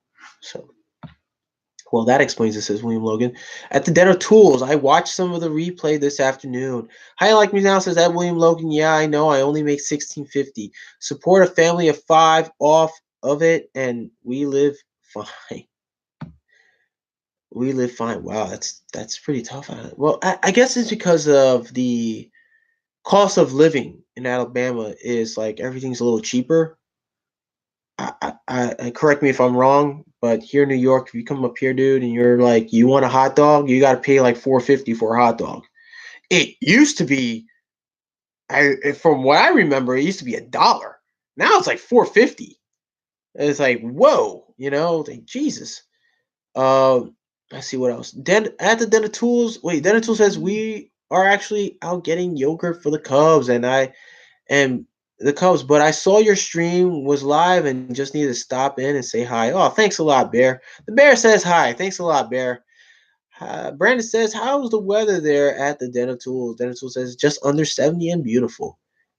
So, well, that explains it, says William Logan. At the Den of Tools, I watched some of the replay this afternoon. How You Like Me Now, says that William Logan. Yeah, I know. I only make $16.50. Support a family of 5 off of it, and we live fine. We live fine. Wow, that's pretty tough. Well, I guess it's because of the cost of living in Alabama is like everything's a little cheaper. I correct me if I'm wrong, but here in New York, if you come up here, dude, and you're like, you want a hot dog, you got to pay like $4.50 for a hot dog. It used to be, from what I remember, it used to be $1. Now it's like $4.50. It's like, whoa, like Jesus. Let's see what else. At the Den of Tools. Wait, Den of Tools says we are actually out getting yogurt for the Cubs, and the Cubs, but I saw your stream was live and just needed to stop in and say hi. Oh, thanks a lot, Bear. The Bear says hi. Thanks a lot, Bear. Brandon says, how's the weather there at the Den of Tools? Den of Tools says, just under 70 and beautiful.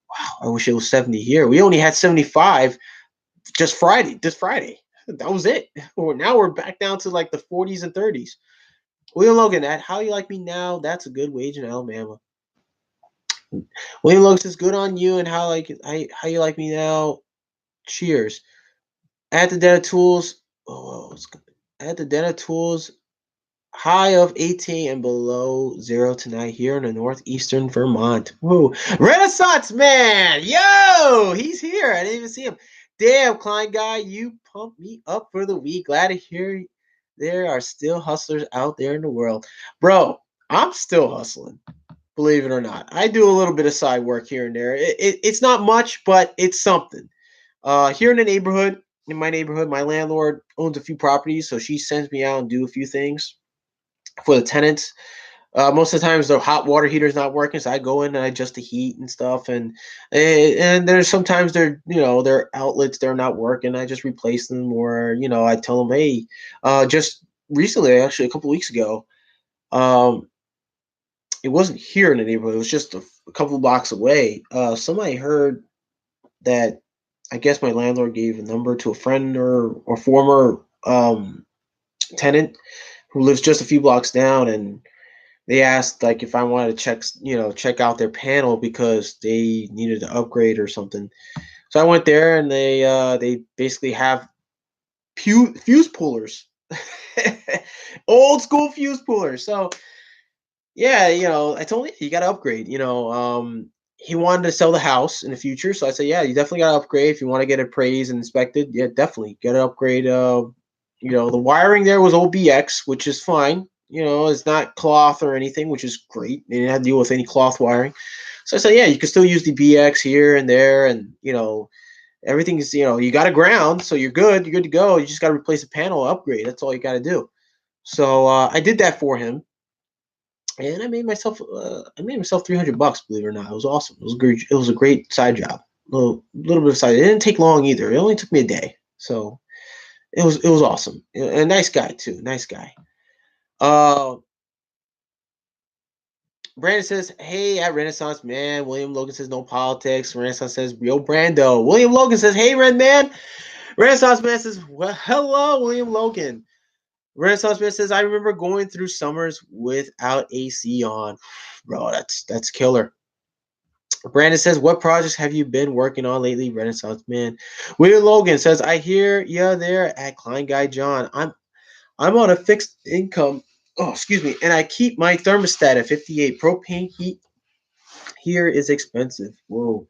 Wow, I wish it was 70 here. We only had 75 this Friday. That was it. Now we're back down to like the 40s and 30s. William Logan, at How You Like Me Now, that's a good wage in Alabama. William Logan says, good on you, and How You Like Me Now. Cheers. At the Den of Tools, at the Den of Tools, high of 18 and below 0 tonight here in the northeastern Vermont. Woo. Renaissance Man! Yo! He's here. I didn't even see him. Damn, Klein guy, you pumped me up for the week. Glad to hear there are still hustlers out there in the world. Bro, I'm still hustling. Believe it or not. I do a little bit of side work here and there. It's not much, but it's something. Here in the neighborhood, in my neighborhood, my landlord owns a few properties, so she sends me out and do a few things for the tenants. Most of the times the hot water heater is not working, so I go in and I adjust the heat and stuff. And there's sometimes their outlets they're not working. I just replace them, or I tell them, hey, just recently, actually a couple weeks ago, um, it wasn't here in the neighborhood. It was just a couple of blocks away. Somebody heard that I guess my landlord gave a number to a friend or former tenant who lives just a few blocks down, and they asked like if I wanted to check out their panel because they needed to upgrade or something. So I went there, and they basically have fuse pullers, old school fuse pullers. So yeah, I told him you got to upgrade. He wanted to sell the house in the future, so I said, yeah, you definitely got to upgrade if you want to get it appraised and inspected. Yeah, definitely get to upgrade. The wiring there was OBX, which is fine. It's not cloth or anything, which is great. They didn't have to deal with any cloth wiring. So I said, yeah, you can still use the BX here and there, and everything is, you got a ground, so you're good. You're good to go. You just got to replace a panel, upgrade. That's all you got to do. So I did that for him, and I made myself $300. Believe it or not, it was awesome. It was great. It was a great side job. Little bit of side. It didn't take long either. It only took me a day. So it was awesome. A nice guy too. Nice guy. Uh, Brandon says, "Hey, at Renaissance Man." William Logan says, "No politics." Renaissance says, "Rio Brando." William Logan says, "Hey, Red Man." Renaissance Man says, "Well, hello, William Logan." Renaissance Man says, "I remember going through summers without AC on." Bro, that's killer. Brandon says, "What projects have you been working on lately, Renaissance Man?" William Logan says, "I hear you there at Klein Guy John. I'm on a fixed income. Oh, excuse me, and I keep my thermostat at 58. Propane heat here is expensive." Whoa.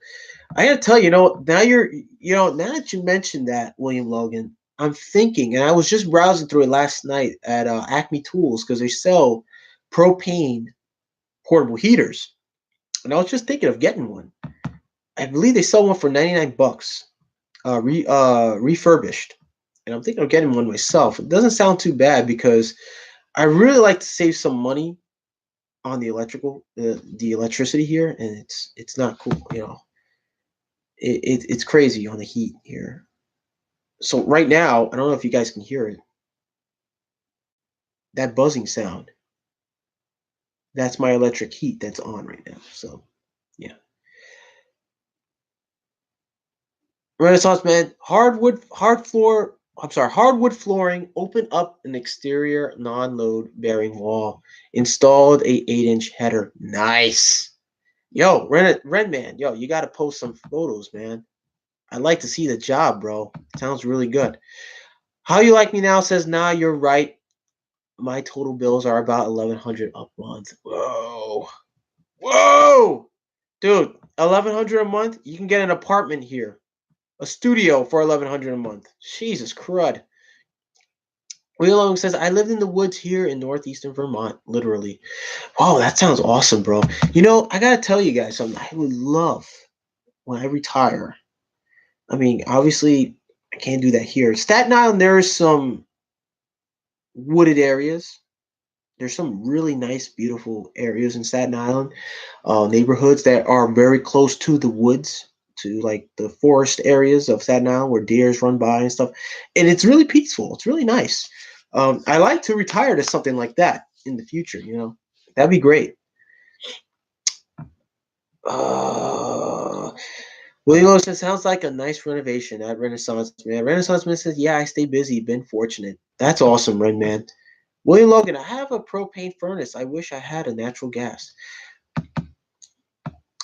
I gotta tell you, now that you mentioned that, William Logan, I'm thinking, and I was just browsing through it last night at Acme Tools because they sell propane portable heaters, and I was just thinking of getting one. I believe they sell one for $99, refurbished, and I'm thinking of getting one myself. It doesn't sound too bad because I really like to save some money on the electricity here, and it's not cool. It's crazy on the heat here. So right now, I don't know if you guys can hear it. That buzzing sound. That's my electric heat that's on right now. So yeah. Renaissance man, hardwood flooring, open up an exterior non-load bearing wall, installed a 8-inch header. Nice. Yo, Ren man, yo, you gotta post some photos, man. I'd like to see the job, bro. Sounds really good. How You Like Me Now says, nah, you're right. My total bills are about 1,100 a month. Whoa. Whoa. Dude, 1,100 a month? You can get an apartment here. A studio for 1,100 a month. Jesus crud. Will Long says, I lived in the woods here in northeastern Vermont, literally. Wow, that sounds awesome, bro. I gotta tell you guys something. I would love when I retire. I mean, obviously, I can't do that here. Staten Island, there is some wooded areas. There's some really nice, beautiful areas in Staten Island, neighborhoods that are very close to the woods, to like the forest areas of Staten Island where deers run by and stuff. And it's really peaceful. It's really nice. I like to retire to something like that in the future. That'd be great. Uh, William Lowe says, sounds like a nice renovation at Renaissance Man. Renaissance Man says, yeah, I stay busy. Been fortunate. That's awesome, Ren Man. William Logan, I have a propane furnace. I wish I had a natural gas.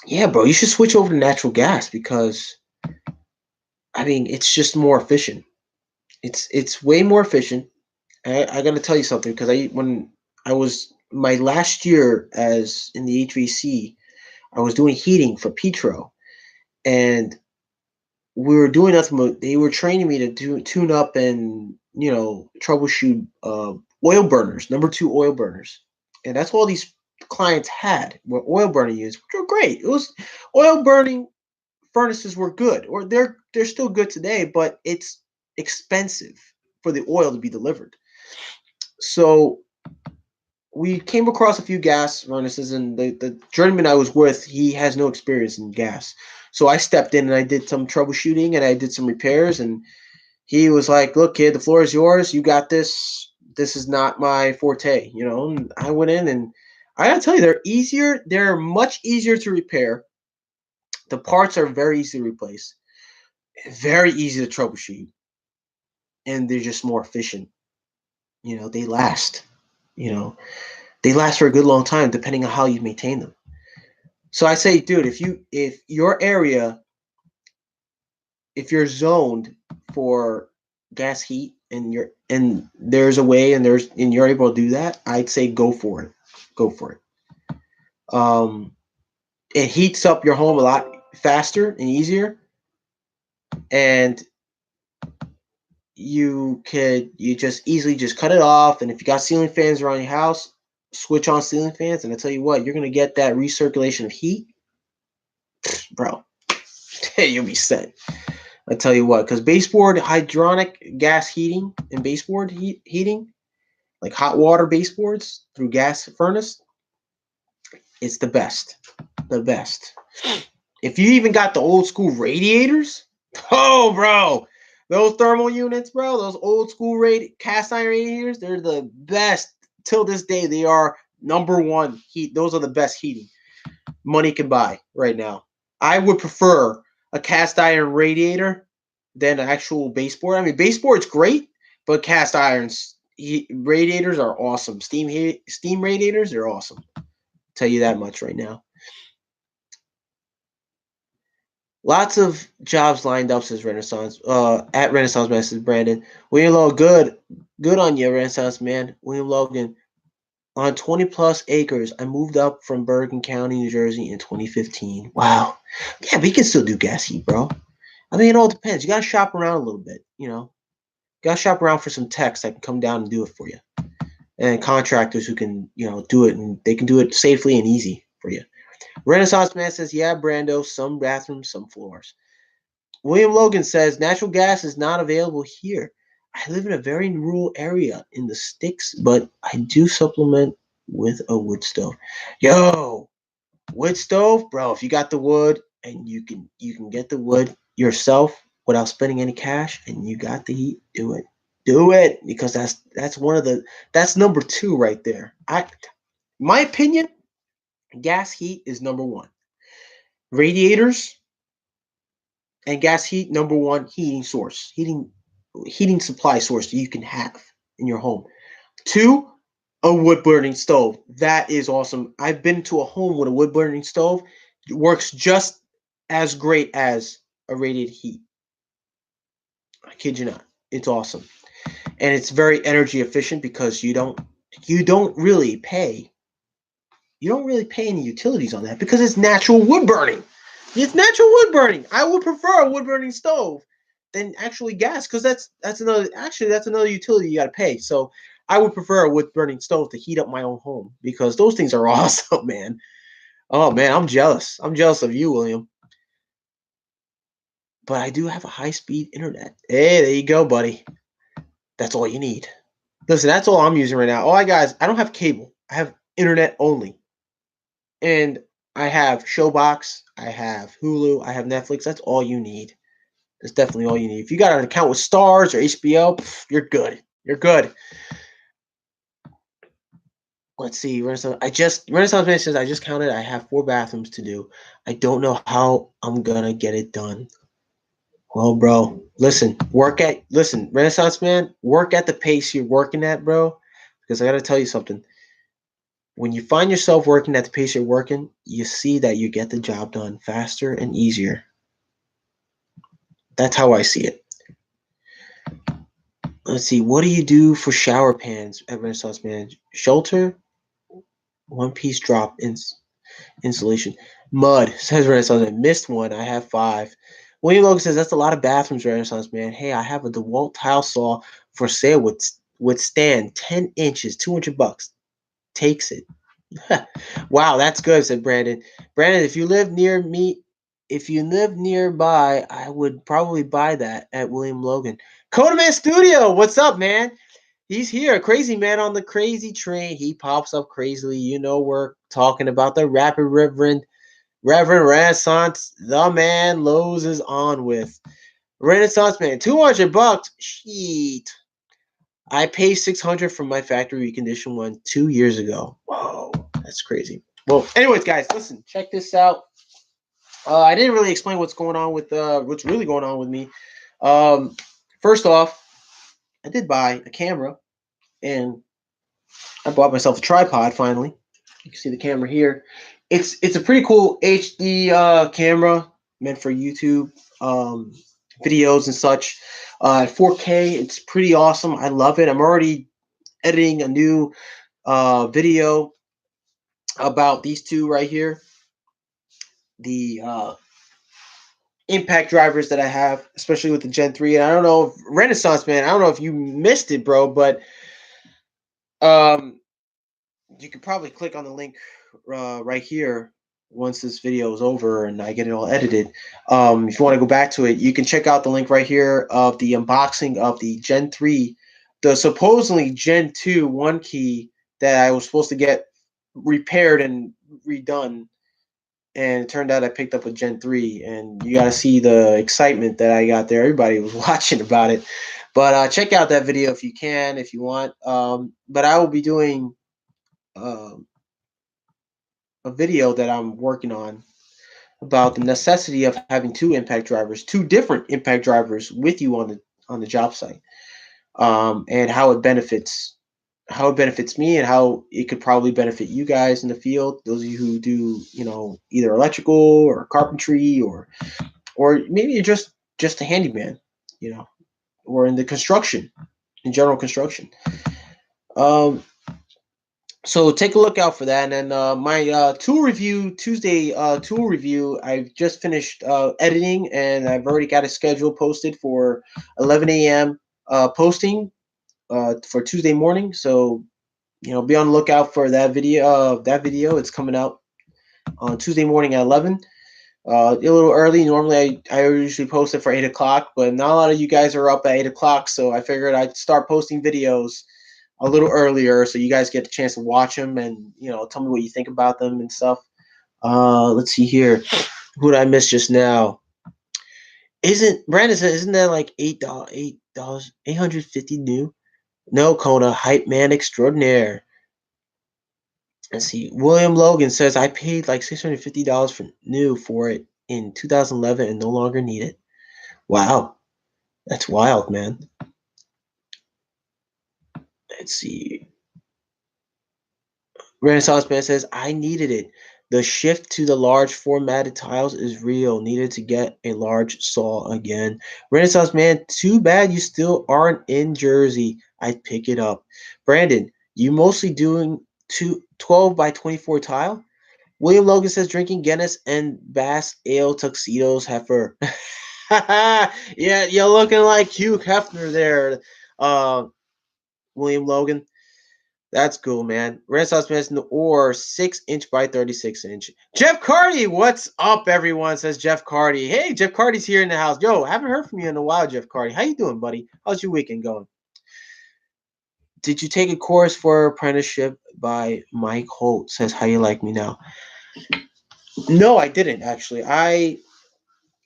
Yeah, bro, you should switch over to natural gas because I mean it's just more efficient. It's way more efficient. I gotta tell you something because when I was my last year as in the HVAC, I was doing heating for Petro, and we were doing nothing but they were training me to tune up and troubleshoot oil burners, number two oil burners, and that's all these clients had were oil burning units, which were great. It was oil burning furnaces were good, or they're still good today, but it's expensive for the oil to be delivered. So we came across a few gas furnaces, and the journeyman I was with, he has no experience in gas. So I stepped in and I did some troubleshooting and I did some repairs, and he was like, "Look, kid, the floor is yours. You got this. This is not my forte." And I went in, and I gotta tell you, they're easier. They're much easier to repair. The parts are very easy to replace, very easy to troubleshoot, and they're just more efficient. They last. You know, they last for a good long time, depending on how you maintain them. So I say, dude, if your area, if you're zoned for gas heat, and there's a way, and you're able to do that, I'd say go for it. Go for it. It heats up your home a lot faster and easier, and you just easily just cut it off. And if you got ceiling fans around your house, switch on ceiling fans, and I tell you what, you're gonna get that recirculation of heat, bro. You'll be set. I tell you what, because baseboard hydronic gas heating and baseboard heating, like hot water baseboards through gas furnace, it's the best. The best. If you even got the old school radiators, oh, bro, those thermal units, bro, those old school cast iron radiators, they're the best. Till this day, they are number one heat. Those are the best heating money can buy right now. I would prefer a cast iron radiator than an actual baseboard. I mean, baseboard's great, but cast irons radiators are awesome. Steam radiators are awesome. I'll tell you that much right now. Lots of jobs lined up, says Renaissance. At Renaissance Man, says Brandon. William Logan, good on you, Renaissance Man. William Logan. On 20 plus acres, I moved up from Bergen County, New Jersey in 2015. Wow. Yeah, but you can still do gas heat, bro. I mean, it all depends. You got to shop around a little bit, Got to shop around for some techs that can come down and do it for you. And contractors who can, do it, and they can do it safely and easy for you. Renaissance Man says, yeah, Brando, some bathrooms, some floors. William Logan says, natural gas is not available here. I live in a very rural area in the sticks, but I do supplement with a wood stove. Yo, wood stove, bro. If you got the wood and you can get the wood yourself without spending any cash, and you got the heat, do it, because that's number two right there. My opinion, gas heat is number one. Radiators and gas heat, number one heating supply source you can have in your home. Two, a wood burning stove. That is awesome. I've been to a home with a wood burning stove. It works just as great as a radiated heat. I kid you not. It's awesome. And it's very energy efficient because you don't really pay. You don't really pay any utilities on that because it's natural wood burning. It's natural wood burning. I would prefer a wood burning stove than actually gas, because that's another utility you got to pay. So I would prefer a wood burning stove to heat up my own home, because those things are awesome, man. Oh man, I'm jealous. I'm jealous of you, William. But I do have a high-speed internet. Hey, there you go, buddy. That's all you need. Listen, that's all I'm using right now. Oh, guys, I don't have cable. I have internet only. And I have Showbox, I have Hulu, I have Netflix. That's all you need. That's definitely all you need. If you got an account with Stars or HBO, you're good. You're good. Let's see. Renaissance Man says, I just counted. I have 4 bathrooms to do. I don't know how I'm gonna get it done. Well, bro, listen. Renaissance Man, work at the pace you're working at, bro. Because I gotta tell you something. When you find yourself working at the pace you're working, you see that you get the job done faster and easier. That's how I see it. Let's see. What do you do for shower pans at Renaissance Man? Shelter, one-piece drop insulation. Mud, says Renaissance Man. Missed one. I have 5. William Logan says, that's a lot of bathrooms, Renaissance Man. Hey, I have a DeWalt tile saw for sale with stand, 10 inches, $200. Takes it. Wow, that's good, said Brandon. Brandon, if you live near me if you live nearby, I would probably buy that at William Logan. Codaman Studio, what's up, man? He's here, crazy man on the crazy train. He pops up crazily. You know, we're talking about the rapid Reverend Renaissance. The man Lowe's is on with Renaissance man. $200. Sheet. I paid $600 for my factory reconditioned one 2 years ago. Whoa, that's crazy. Well, anyways, guys, listen, check this out. I didn't really explain what's going on with what's really going on with me. First off, I did buy a camera, and I bought myself a tripod finally. You can see the camera here. It's a pretty cool HD camera meant for YouTube videos and such. 4K, it's pretty awesome. I love it. I'm already editing a new video about these two right here. The impact drivers that I have, especially with the Gen 3. And I don't know if Renaissance man, I don't know if you missed it, bro, but you could probably click on the link right here once this video is over and I get it all edited. If you want to go back to it, you can check out the link right here of the unboxing of the Gen 3, the supposedly Gen 2 one key that I was supposed to get repaired and redone. And it turned out I picked up a Gen 3, and you got to see the excitement that I got there. Everybody was watching about it. But check out that video if you can, if you want. But I will be doing a video that I'm working on about the necessity of having two different impact drivers with you on the job site, and how it benefits me and how it could probably benefit you guys in the field. Those of you who do, either electrical or carpentry or maybe you're just a handyman, or in general construction. So take a look out for that. And then my tool review, Tuesday tool review, I've just finished editing, and I've already got a schedule posted for 11 a.m. Posting for Tuesday morning. So, be on the lookout for that video. It's coming out on Tuesday morning at 11. A little early. Normally, I usually post it for 8 o'clock, but not a lot of you guys are up at 8 o'clock, so I figured I'd start posting videos a little earlier so you guys get a chance to watch them and, tell me what you think about them and stuff. Let's see here. Who did I miss just now? Brandon said, isn't that like $8, $850 new? No, Kona, hype man extraordinaire. Let's see. William Logan says, I paid like $650 for new for it in 2011 and no longer need it. Wow. That's wild, man. Let's see. Renaissance man says, I needed it. The shift to the large formatted tiles is real. Needed to get a large saw again. Renaissance man, too bad you still aren't in Jersey. I'd pick it up. Brandon, you mostly doing 12 by 24 tile? William Logan says, drinking Guinness and Bass Ale tuxedos heifer. Yeah, you're looking like Hugh Hefner there, William Logan. That's cool, man. Renaissance man, or 6-inch by 36-inch. Jeff Carty, what's up, everyone? Says Jeff Carty. Hey, Jeff Carty's here in the house. Yo, haven't heard from you in a while, Jeff Carty. How you doing, buddy? How's your weekend going? Did you take a course for apprenticeship by Mike Holt? Says, how you like me now? No, I didn't actually.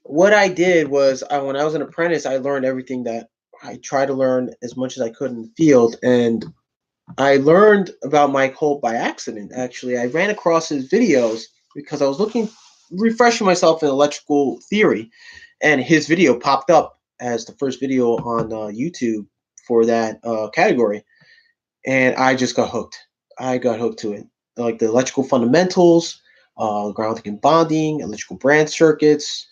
What I did was when I was an apprentice, I learned everything that I tried to learn as much as I could in the field, and I learned about Mike Holt by accident. Actually, I ran across his videos because I was refreshing myself in electrical theory, and his video popped up as the first video on YouTube for that category, and I just got hooked. I got hooked to it, like the electrical fundamentals, grounding and bonding, electrical branch circuits,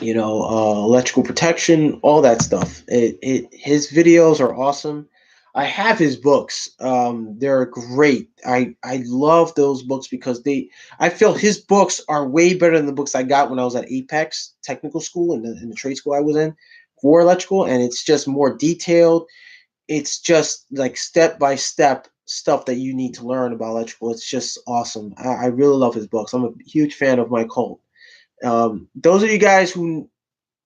electrical protection, all that stuff. His videos are awesome. I have his books. They're great. I love those books because I feel his books are way better than the books I got when I was at Apex Technical School in the trade school I was in for electrical, and it's just more detailed. It's just like step by step stuff that you need to learn about electrical. It's just awesome. I really love his books. I'm a huge fan of Mike Holt. Those of you guys who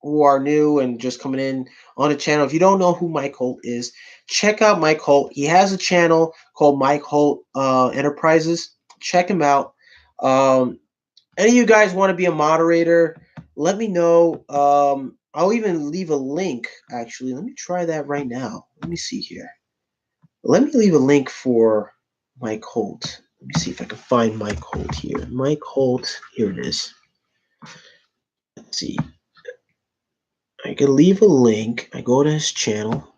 are new and just coming in on the channel, if you don't know who Mike Holt is, check out Mike Holt. He has a channel called Mike Holt Enterprises. Check him out. Any of you guys want to be a moderator, let me know. I'll even leave a link. Actually, let me try that right now. Let me see here. Let me leave a link for Mike Holt. Let me see if I can find Mike Holt here. Mike Holt, here it is. Let's see. I can leave a link. I go to his channel.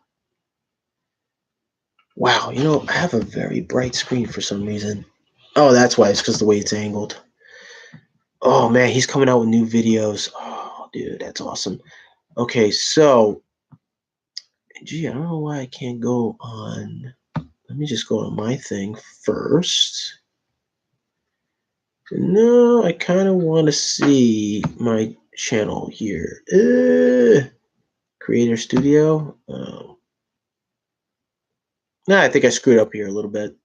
Wow, you know, I have a very bright screen for some reason. Oh, that's why. It's because the way it's angled. Oh, man, he's coming out with new videos. Oh, dude, that's awesome. Okay, so, gee, I don't know why I can't go on. Let me just go to my thing first. No, I kind of want to see my channel here. Creator Studio. No, I think I screwed up here a little bit.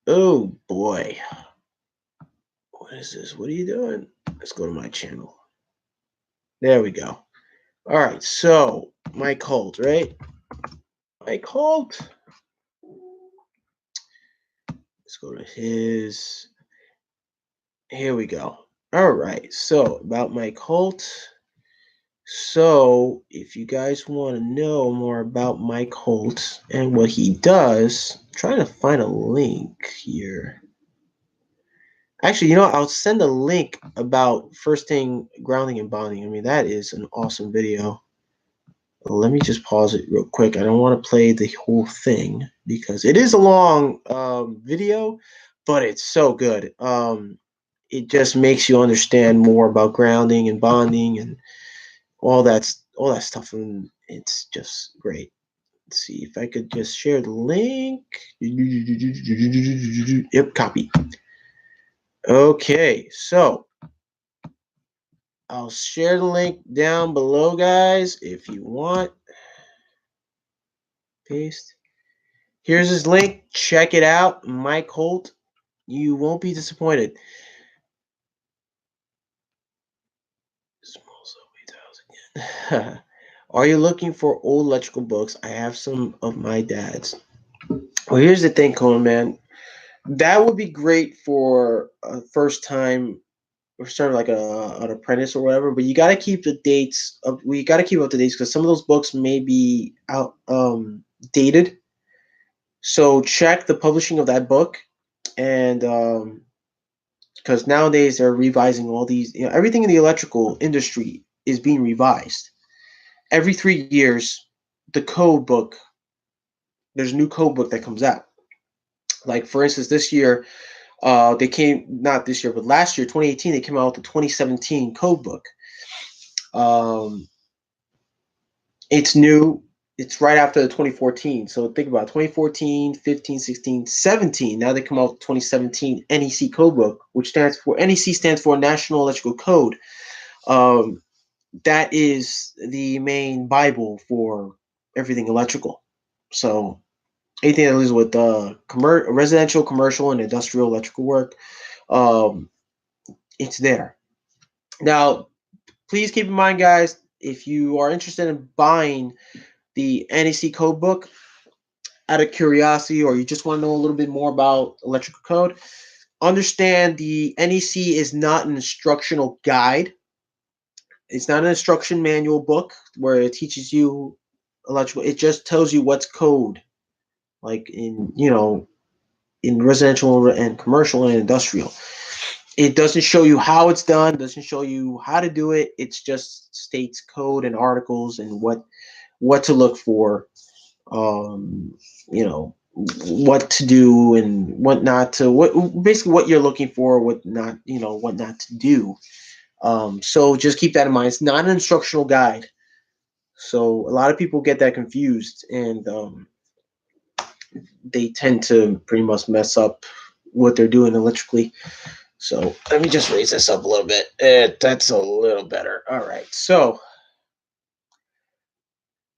Oh boy. What is this? What are you doing? Let's go to my channel. There we go. All right, so Mike Holt, right? Mike Holt. Let's go to his. Here we go. All right, so about Mike Holt. So, if you guys want to know more about Mike Holt and what he does, I'm trying to find a link here. Actually, you know what? I'll send a link about first thing grounding and bonding. I mean, that is an awesome video. Let me just pause it real quick. I don't want to play the whole thing because it is a long video, but it's so good. It just makes you understand more about grounding and bonding and all that stuff, and it's just great. Let's see if I could just share the link. Yep, copy. Okay, so I'll share the link down below, guys, if you want. Paste. Here's his link. Check it out. Mike Holt. You won't be disappointed. Are you looking for old electrical books? I have some of my dad's. Well, here's the thing, Cohen, man. That would be great for a first time or sort of like an apprentice or whatever, but you got to keep the dates up. We got to keep up to dates because some of those books may be out dated. So check the publishing of that book, and because nowadays they're revising all these, you know, everything in the electrical industry is being revised every 3 years. The code book, there's a new code book that comes out. Like for instance, this year, they came, not this year, but last year, 2018, they came out with the 2017 code book. It's new. It's right after the 2014. So think about it, 2014, 15, 16, 17. Now they come out with 2017 NEC code book, which stands for NEC stands for National Electrical Code. That is the main Bible for everything electrical. So anything that deals with residential, commercial, and industrial electrical work, it's there. Now, please keep in mind, guys, if you are interested in buying the NEC code book out of curiosity, or you just want to know a little bit more about electrical code, understand the NEC is not an instructional guide. It's not an instruction manual book where it teaches you electrical. It just tells you what's code, like in, you know, in residential and commercial and industrial. It doesn't show you how it's done, doesn't show you how to do it. It's just states code and articles and what to look for, you know, what to do and what not to, basically what you're looking for, what not, you know, what not to do. So just keep that in mind. It's not an instructional guide. So a lot of people get that confused, and they tend to pretty much mess up what they're doing electrically. So let me just raise this up a little bit. That's a little better. All right. So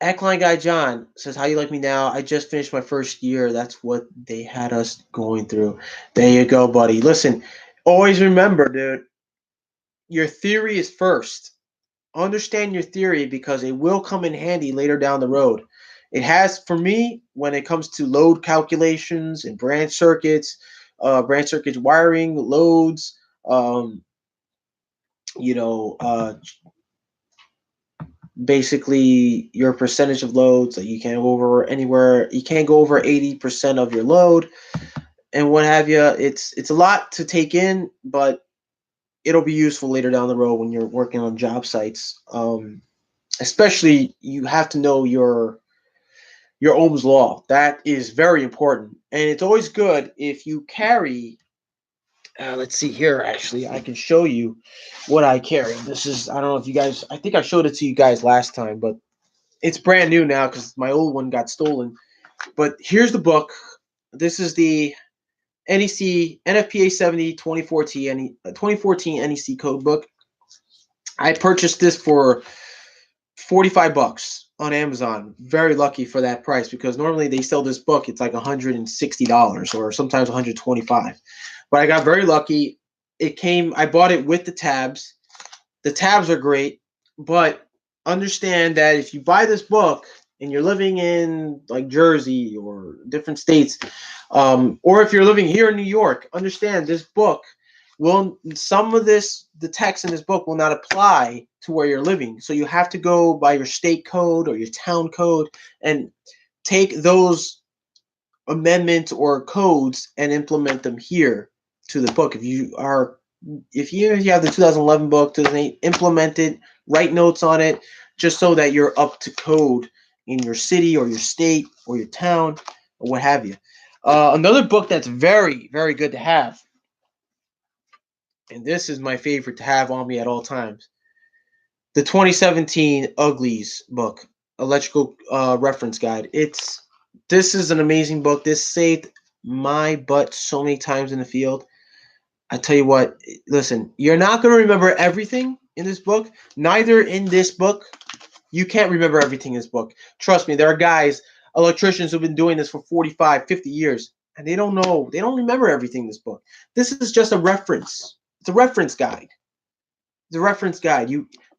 Ackline Guy John says, "How you like me now? I just finished my first year. That's what they had us going through." There you go, buddy. Listen, always remember, dude, your theory is first. Understand your theory because it will come in handy later down the road. It has for me when it comes to load calculations and branch circuits wiring, loads, um, you know, basically your percentage of loads that you can't go over anywhere. You can't go over 80% of your load and what have you. It's a lot to take in, but it'll be useful later down the road when you're working on job sites. Especially you have to know your Ohm's law. That is very important, and it's always good if you carry. Let's see here. Actually, I can show you what I carry. This is I don't know if you guys. I think I showed it to you guys last time, but it's brand new now because my old one got stolen. But here's the book. This is the NEC NFPA 70 2014 NEC code book. I purchased this for $45 on Amazon. Very lucky for that price because normally they sell this book, it's like $160 or sometimes $125. But I got very lucky. I bought it with the tabs. The tabs are great, but understand that if you buy this book and you're living in like Jersey or different states, or if you're living here in New York, understand this book the text in this book will not apply to where you're living. So you have to go by your state code or your town code and take those amendments or codes and implement them here to the book. If you have the 2011 book, 2008, implement it, write notes on it, just so that you're up to code in your city or your state or your town or what have you. Another book that's very, very good to have, and this is my favorite to have on me at all times, the 2017 Uglies book, Electrical Reference Guide. This is an amazing book. This saved my butt so many times in the field. I tell you what, listen, you're not going to remember everything in this book. Neither in this book. You can't remember everything in this book. Trust me, there are guys, electricians who've been doing this for 45, 50 years, and they don't know. They don't remember everything in this book. This is just a reference. It's a reference guide. It's a reference guide.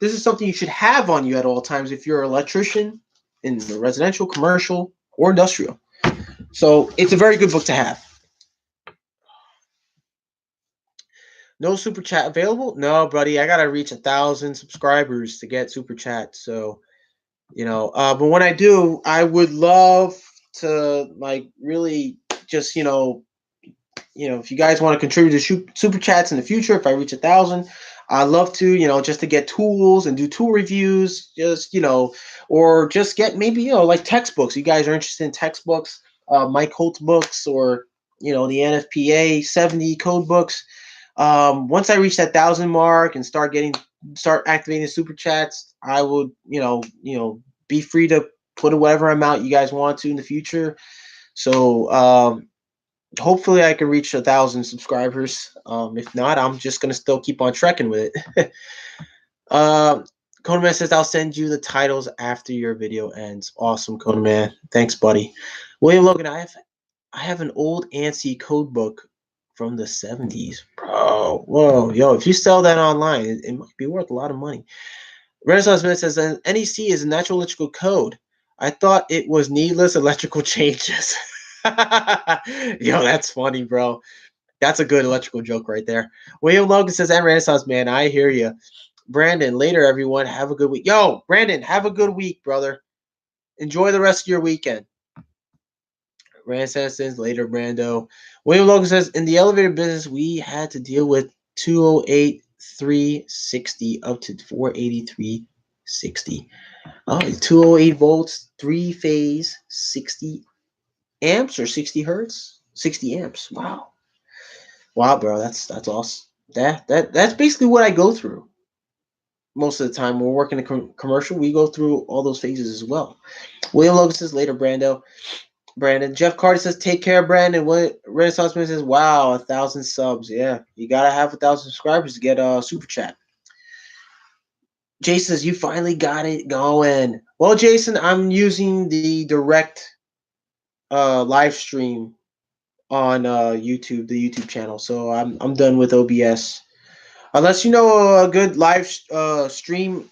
This is something you should have on you at all times if you're an electrician in the residential, commercial, or industrial. So it's a very good book to have. No super chat available? No, buddy. I gotta reach 1,000 subscribers to get super chat. So, but when I do, I would love to like really just if you guys want to contribute to super chats in the future, if I reach 1,000, I'd love to just to get tools and do tool reviews, or just get maybe like textbooks. You guys are interested in textbooks, Mike Holtz books, or the NFPA 70 code books. Once I reach that 1,000 mark and start activating super chats, I would be free to put whatever amount you guys want to in the future. So hopefully I can reach 1,000 subscribers. If not, I'm just gonna still keep on trekking with it. Conan says I'll send you the titles after your video ends. Awesome, Conan. Thanks, buddy. William Logan, I have an old ANSI code book from the 70s. Bro, whoa, yo, if you sell that online, it might be worth a lot of money. Renaissance Man says NEC is a natural electrical code. I thought it was needless electrical changes. Yo, that's funny, bro. That's a good electrical joke right there. William Logan says, I'm Renaissance Man. I hear you. Brandon, later, everyone. Have a good week. Yo, Brandon, have a good week, brother. Enjoy the rest of your weekend. Renaissance says, later, Brando. William Logan says, in the elevator business, we had to deal with 208 360 up to 483 60. Oh, 208 volts, 3-phase, 60 amps or 60 hertz, 60 amps. Wow, bro, that's awesome. That's basically what I go through most of the time. When we're working in commercial, we go through all those phases as well. William Logan says later, Brandon. Jeff Carter says, take care, Brandon. Renaissance Man says, wow, 1,000 subs. Yeah, you gotta have 1,000 subscribers to get a super chat. Jay says, you finally got it going. Well, Jason, I'm using the direct live stream on YouTube, the YouTube channel. So I'm done with OBS. Unless you know a good live stream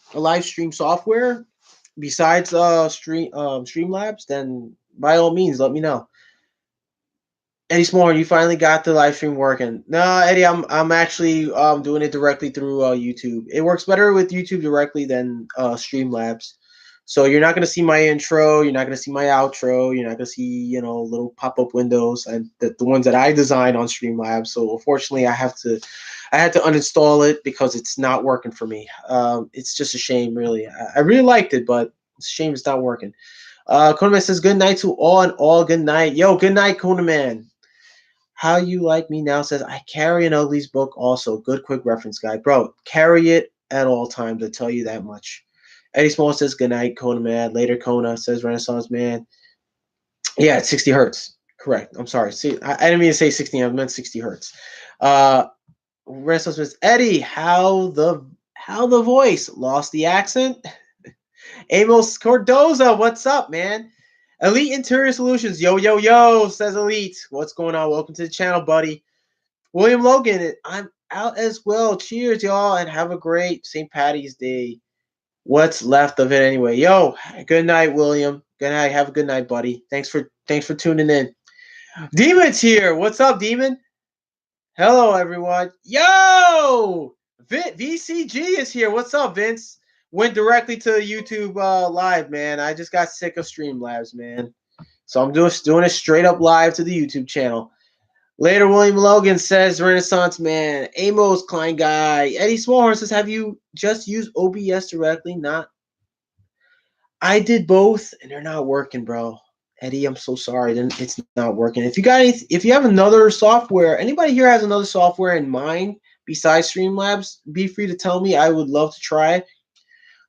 software besides Streamlabs, then by all means let me know. Eddie Smallhorn, you finally got the live stream working. No, Eddie, I'm actually doing it directly through YouTube. It works better with YouTube directly than Streamlabs. So you're not gonna see my intro, you're not gonna see my outro, you're not gonna see little pop up windows and the ones that I designed on Streamlabs. So unfortunately, I had to uninstall it because it's not working for me. It's just a shame, really. I really liked it, but it's a shame it's not working. Kunaman says good night to all and all good night. Yo, good night, Kunaman. How You Like Me Now says, I carry an Uglies book also. Good quick reference guide. Bro, carry it at all times, I tell you that much. Eddie Small says, good night, Kona Man. Later, Kona says, Renaissance Man. Yeah, it's 60 hertz. Correct. I'm sorry. See, I didn't mean to say 60. I meant 60 hertz. Uh, Renaissance says, Eddie, how the voice? Lost the accent? Amos Cordoza, what's up, man? Elite Interior Solutions, yo, yo, yo, says Elite. What's going on? Welcome to the channel, buddy. William Logan, I'm out as well. Cheers, y'all, and have a great St. Patty's Day. What's left of it anyway? Yo, good night, William. Good night. Have a good night, buddy. Thanks for tuning in. Demon's here. What's up, Demon? Hello, everyone. Yo, VCG is here. What's up, Vince? Went directly to YouTube live, man. I just got sick of Streamlabs, man. So I'm doing it straight up live to the YouTube channel. Later, William Logan says, Renaissance Man, Amos Klein Guy. Eddie Smallhorn says, have you just used OBS directly? Not. I did both, and they're not working, bro. Eddie, I'm so sorry. It's not working. If you have another software, anybody here has another software in mind besides Streamlabs, be free to tell me. I would love to try.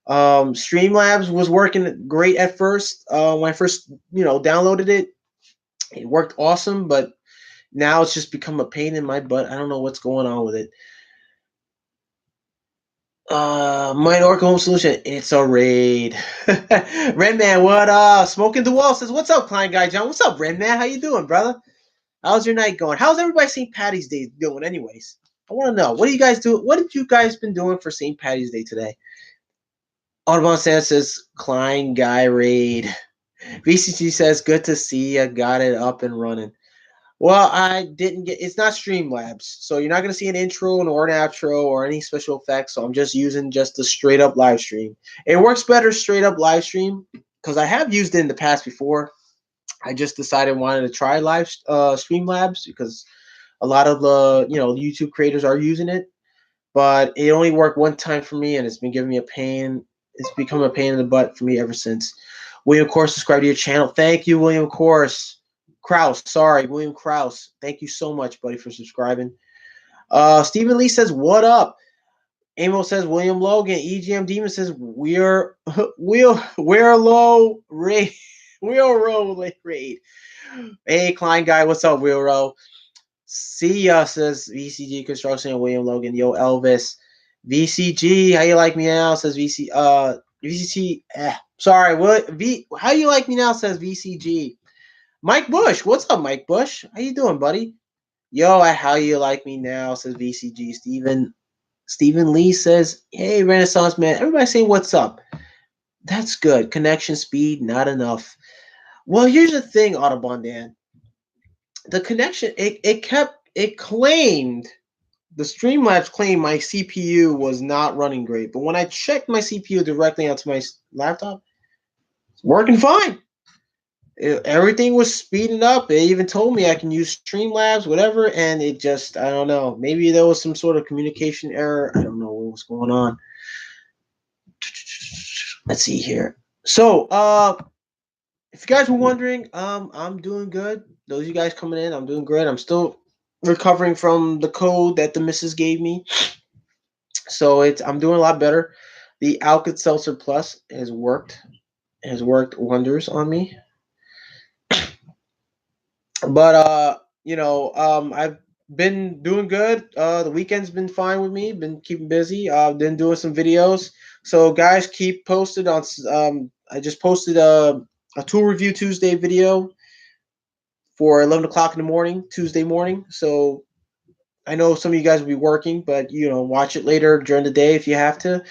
Streamlabs was working great at first. When I first, downloaded it, it worked awesome, but now it's just become a pain in my butt. I don't know what's going on with it. Minorca Home Solution, it's a raid. Redman, what up? Smoking the Wall says, what's up, Klein Guy John? What's up, Redman? How you doing, brother? How's your night going? How's everybody St. Patty's Day doing anyways? I want to know. What do you guys do? What have you guys been doing for St. Patty's Day today? Audubon says, Klein Guy raid. VCC says, good to see you. Got it up and running. Well, I didn't get. It's not Streamlabs, so you're not gonna see an intro or an outro or any special effects. So I'm just using just the straight up live stream. It works better straight up live stream because I have used it in the past before. I just decided wanted to try live Streamlabs because a lot of the YouTube creators are using it, but it only worked one time for me, and it's been giving me a pain. It's become a pain in the butt for me ever since. William Course, subscribe to your channel. Thank you, William Course. William Krause. Thank you so much, buddy, for subscribing. Stephen Lee says, what up? Amos says, William Logan. EGM Demon says, we're low rate. Wheel row raid. Hey, Klein Guy, what's up, Wheel row? See ya, says VCG Construction and William Logan. Yo, Elvis. VCG, how you like me now? Says VCG. Sorry, what? How you like me now? Says VCG. Mike Bush, what's up, Mike Bush? How you doing, buddy? Yo, how you like me now? Says VCG. Stephen Lee says, hey, Renaissance Man. Everybody say what's up. That's good. Connection speed, not enough. Well, here's the thing, Audubon Dan. The connection, it claimed, the Streamlabs claimed my CPU was not running great. But when I checked my CPU directly onto my laptop, it's working fine. Everything was speeding up. It even told me I can use Streamlabs, whatever, and it just, I don't know. Maybe there was some sort of communication error. I don't know what was going on. Let's see here. So, if you guys were wondering, I'm doing good. Those of you guys coming in, I'm doing great. I'm still recovering from the code that the missus gave me. So I'm doing a lot better. The Alka-Seltzer Plus has worked wonders on me. But I've been doing good. The weekend's been fine with me. Been keeping busy. Been doing some videos. So guys, keep posted on. I just posted a tool review Tuesday video for 11 o'clock in the morning, Tuesday morning. So I know some of you guys will be working, but watch it later during the day if you have to.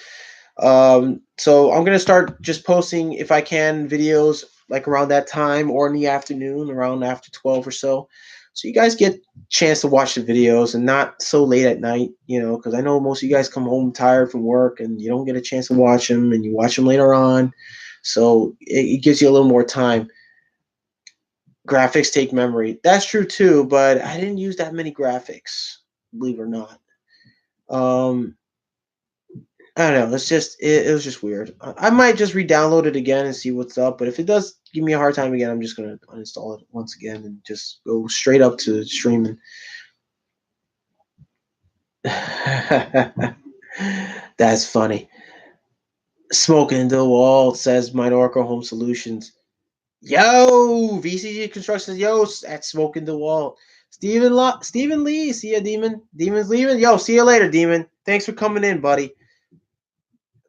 So I'm gonna start just posting if I can videos like around that time or in the afternoon, around after 12 or so. So you guys get a chance to watch the videos and not so late at night, because I know most of you guys come home tired from work and you don't get a chance to watch them and you watch them later on. So it gives you a little more time. Graphics take memory. That's true too, but I didn't use that many graphics, believe it or not. I don't know. It was just weird. I might just re-download it again and see what's up. But if it does give me a hard time again, I'm just gonna uninstall it once again and just go straight up to streaming. That's funny. Smoking the wall, says Minorca Home Solutions. Yo, VCG Constructions. Yo, at Smoking the Wall. Stephen Lee. See ya, Demon. Demon's leaving. Yo, see you later, Demon. Thanks for coming in, buddy.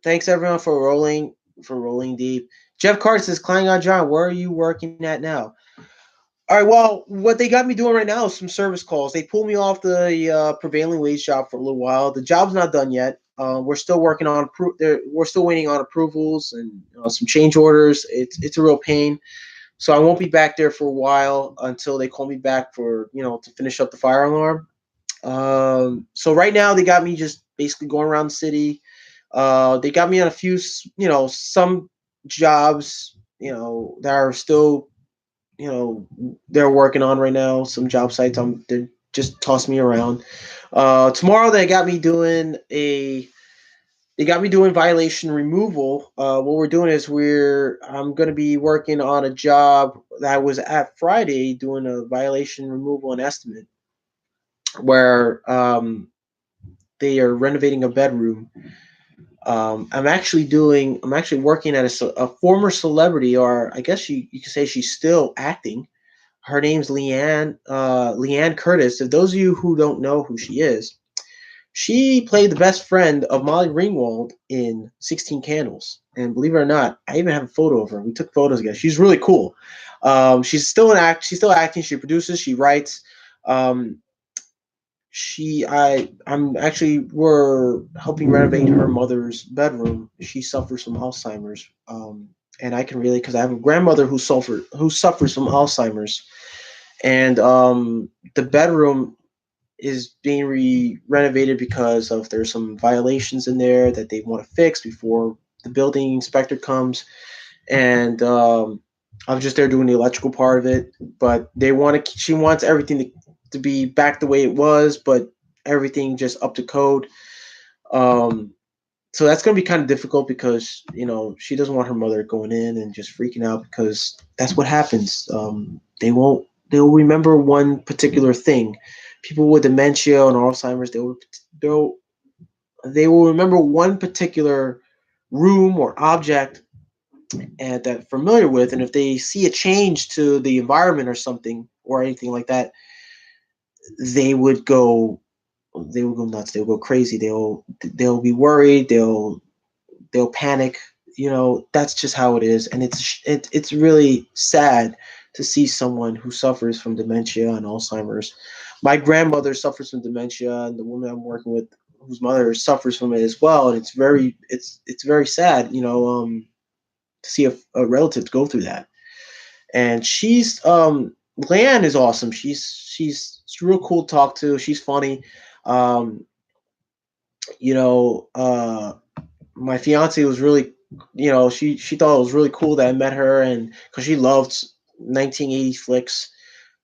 Thanks everyone for rolling deep. Jeff Carter says, Klangon John, where are you working at now? All right, well, what they got me doing right now is some service calls. They pulled me off the prevailing wage job for a little while. The job's not done yet. We're still working on we're still waiting on approvals and some change orders. It's a real pain. So I won't be back there for a while until they call me back for to finish up the fire alarm. So right now they got me just basically going around the city. They got me on a few, some jobs, that are still, they're working on right now. Some job sites, they just toss me around. Tomorrow they got me doing violation removal. What we're doing is I'm going to be working on a job that was at Friday doing a violation removal and estimate where they are renovating a bedroom. I'm actually working at a former celebrity, or I guess you could say she's still acting. Her name's Leanne Curtis. If those of you who don't know who she is, she played the best friend of Molly Ringwald in 16 Candles. And believe it or not, I even have a photo of her. We took photos together. She's really cool. She's still She's still acting. She produces. She writes. Um, I'm actually we're helping renovate her mother's bedroom. She suffers from Alzheimer's, and I can really because I have a grandmother who suffers from Alzheimer's, and the bedroom is being renovated because of there's some violations in there that they want to fix before the building inspector comes, and I'm just there doing the electrical part of it. But she wants everything to be back the way it was, but everything just up to code. So that's going to be kind of difficult because she doesn't want her mother going in and just freaking out because that's what happens. They'll remember one particular thing. People with dementia and Alzheimer's, they will remember one particular room or object and that familiar with, and if they see a change to the environment or something or anything like that, they would go nuts. They'll go crazy. They'll be worried. They'll panic. That's just how it is, and it's really sad to see someone who suffers from dementia and Alzheimer's. My grandmother suffers from dementia, and the woman I'm working with, whose mother suffers from it as well, and it's very sad. To see a relative go through that. And Lan is awesome. She's real cool to talk to. She's funny. Um, my fiance was really, she thought it was really cool that I met her, and because she loved 1980s flicks.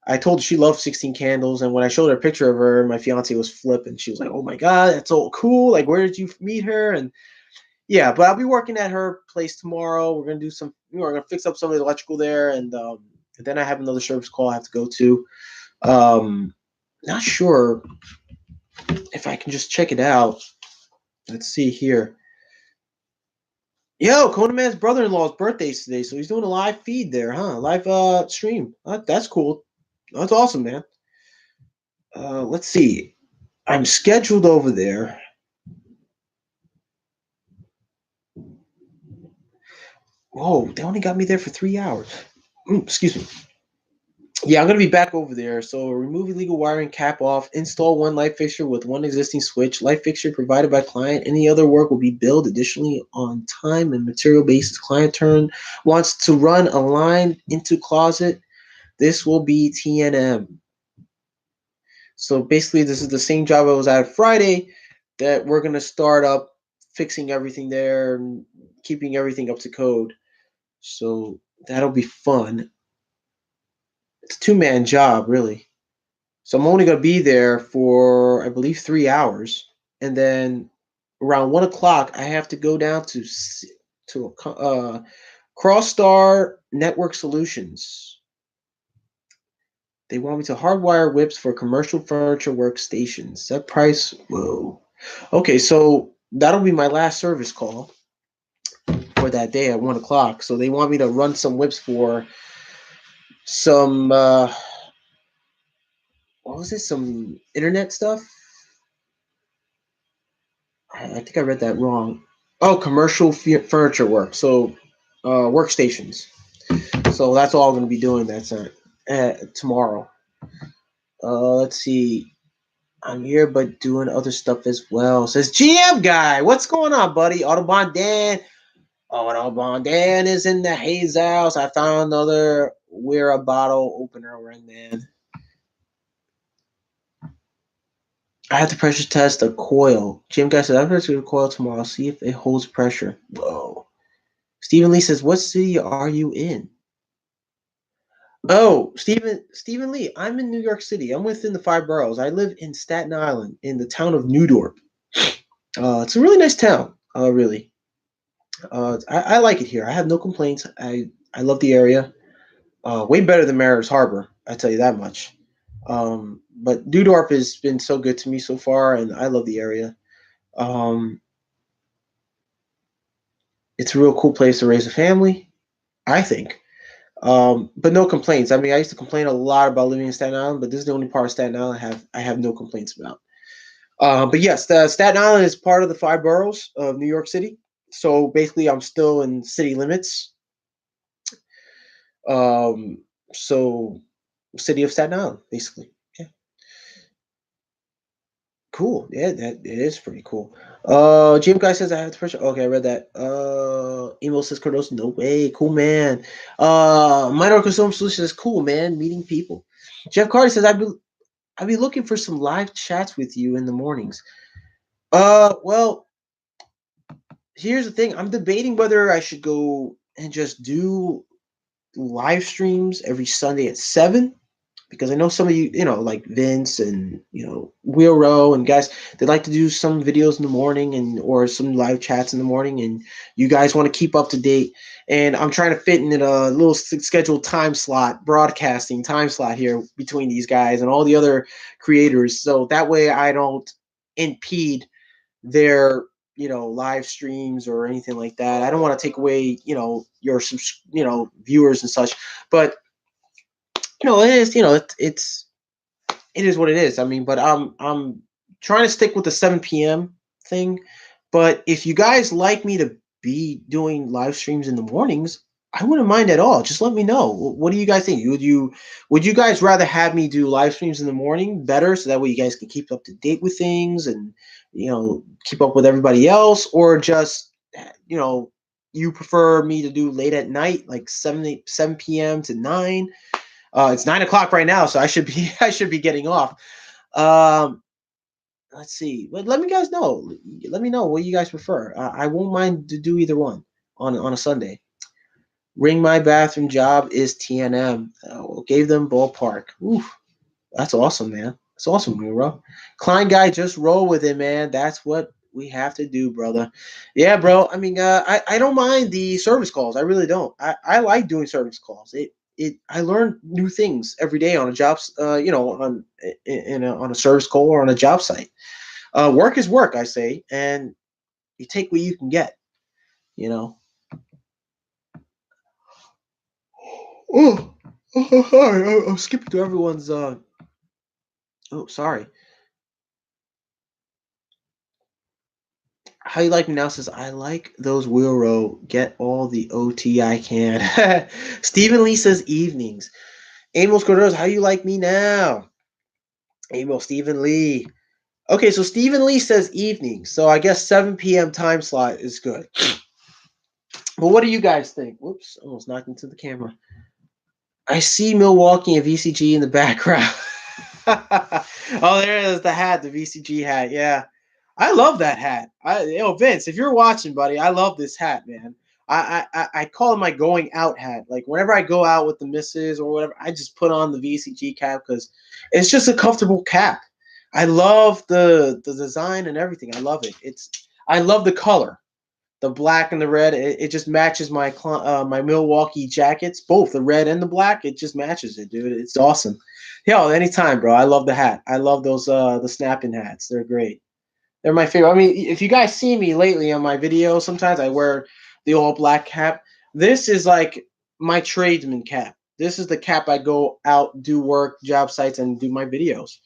I told her she loved 16 Candles, and when I showed her a picture of her, my fiance was flipping. She was like, "Oh my god, that's so cool! Like, where did you meet her?" And yeah, but I'll be working at her place tomorrow. We're gonna fix up some of the electrical there, and then I have another service call I have to go to. Not sure if I can just check it out. Let's see here. Yo, Conan Man's brother-in-law's birthday's today, so he's doing a live feed there, huh? Live stream. That's cool. That's awesome, man. Let's see. I'm scheduled over there. Whoa, they only got me there for 3 hours. Excuse me. Yeah, I'm gonna be back over there. So remove illegal wiring, cap off, install one light fixture with one existing switch. Light fixture provided by client. Any other work will be billed additionally on time and material basis. Client turn wants to run a line into closet. This will be TNM. So basically, this is the same job I was at Friday that we're gonna start up fixing everything there and keeping everything up to code. So that'll be fun. It's a two-man job, really. So I'm only gonna be there for I believe 3 hours, and then around 1 o'clock I have to go down to Crossstar Network Solutions. They want me to hardwire whips for commercial furniture workstations. Set price, whoa. Okay, so that'll be my last service call for that day at 1 o'clock. So they want me to run some whips for some what was it? Some internet stuff. I think I read that wrong. Oh, commercial furniture work. So workstations. So that's all I'm going to be doing. That's tomorrow. Let's see. I'm here, but doing other stuff as well. Says GM guy, what's going on, buddy? Autobahn Dan. Autobahn Dan is in the Hayes house. I found another wear a bottle opener ring, man. I have to pressure test a coil. GM guy says I'm going to the coil tomorrow. See if it holds pressure. Whoa. Stephen Lee says, what city are you in? Oh, Stephen Lee, I'm in New York City. I'm within the five boroughs. I live in Staten Island in the town of New Dorp. It's a really nice town, really. I like it here. I have no complaints. I love the area. Way better than Mariners Harbor, I tell you that much. But New Dorp has been so good to me so far, and I love the area. It's a real cool place to raise a family, I think. But no complaints. I mean, I used to complain a lot about living in Staten Island, but this is the only part of Staten Island I have no complaints about. But yes, the Staten Island is part of the five boroughs of New York City. So basically, I'm still in city limits. Um, so city of Staten Island, basically. Yeah, cool. Yeah, that it is pretty cool. Jim Guy says I have to pressure. Okay, I read that. Emo says Cardos, no way, cool man. Minor Consumer Solution says cool man, meeting people. Jeff Carter says I'd be looking for some live chats with you in the mornings. Well, here's the thing. I'm debating whether I should go and just do live streams every Sunday at 7 because I know some of you, like Vince and Wheel Row and guys, they like to do some videos in the morning and or some live chats in the morning, and you guys want to keep up to date. And I'm trying to fit in a little scheduled time slot, broadcasting time slot here between these guys and all the other creators, so that way I don't impede their live streams or anything like that. I don't want to take away your viewers and such, but it is it is what it is. I mean, but I'm trying to stick with the 7 p.m. thing. But if you guys like me to be doing live streams in the mornings, I wouldn't mind at all. Just let me know. What do you guys think? Would you guys rather have me do live streams in the morning better, so that way you guys can keep up to date with things and keep up with everybody else, or just you prefer me to do late at night, like 7 p.m. to 9? It's 9 o'clock right now, so I should be I should be getting off. Um, let's see. Let me guys know. Let me know what you guys prefer. I won't mind to do either one on a Sunday. Ring my bathroom job is TNM. Gave them ballpark. Oof, that's awesome, man. That's awesome, bro. Klein guy, just roll with it, man. That's what we have to do, brother. Yeah, bro. I mean, I don't mind the service calls. I really don't. I like doing service calls. I learn new things every day on a job. On a service call or on a job site. Work is work, I say, and you take what you can get. You know. Oh, sorry. I'm skipping to everyone's. Oh, sorry. How You Like Me Now says, I like those wheel row. Get all the OT I can. Stephen Lee says evenings. Emil Scudero, How You Like Me Now? Emil, Stephen Lee. Okay, so Stephen Lee says evenings. So I guess 7 p.m. time slot is good. But what do you guys think? Whoops, almost knocked into the camera. I see Milwaukee and VCG in the background. Oh, there it is, the hat, the VCG hat. Yeah. I love that hat. Vince, if you're watching, buddy, I love this hat, man. I call it my going out hat. Like whenever I go out with the missus or whatever, I just put on the VCG cap because it's just a comfortable cap. I love the design and everything. I love it. I love the color, the black and the red. It just matches my Milwaukee jackets, both the red and the black. It just matches it, dude. It's awesome. Yo, anytime, bro. I love the hat. I love those the snapping hats. They're great. They're my favorite. I mean, if you guys see me lately on my videos, sometimes I wear the all black cap. This is like my tradesman cap. This is the cap I go out, do work, job sites, and do my videos.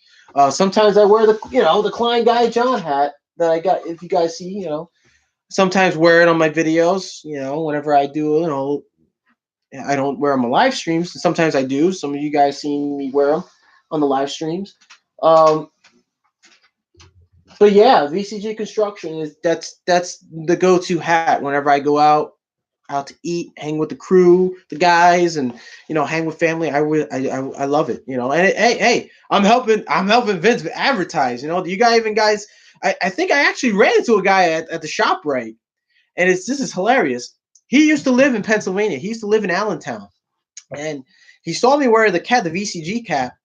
Sometimes I wear the Klein Guy John hat that I got. If you guys see, sometimes wear it on my videos. Whenever I do, I don't wear them on live streams. Sometimes I do. Some of you guys see me wear them on the live streams. Um, but yeah, VCG Construction that's the go-to hat whenever I go out to eat, hang with the crew, the guys, and hang with family. I love it. Hey, I'm helping Vince advertise. Do you guys? I think I actually ran into a guy at the shop right, and this is hilarious. He used to live in Pennsylvania. He used to live in Allentown, and he saw me wear the VCG cap.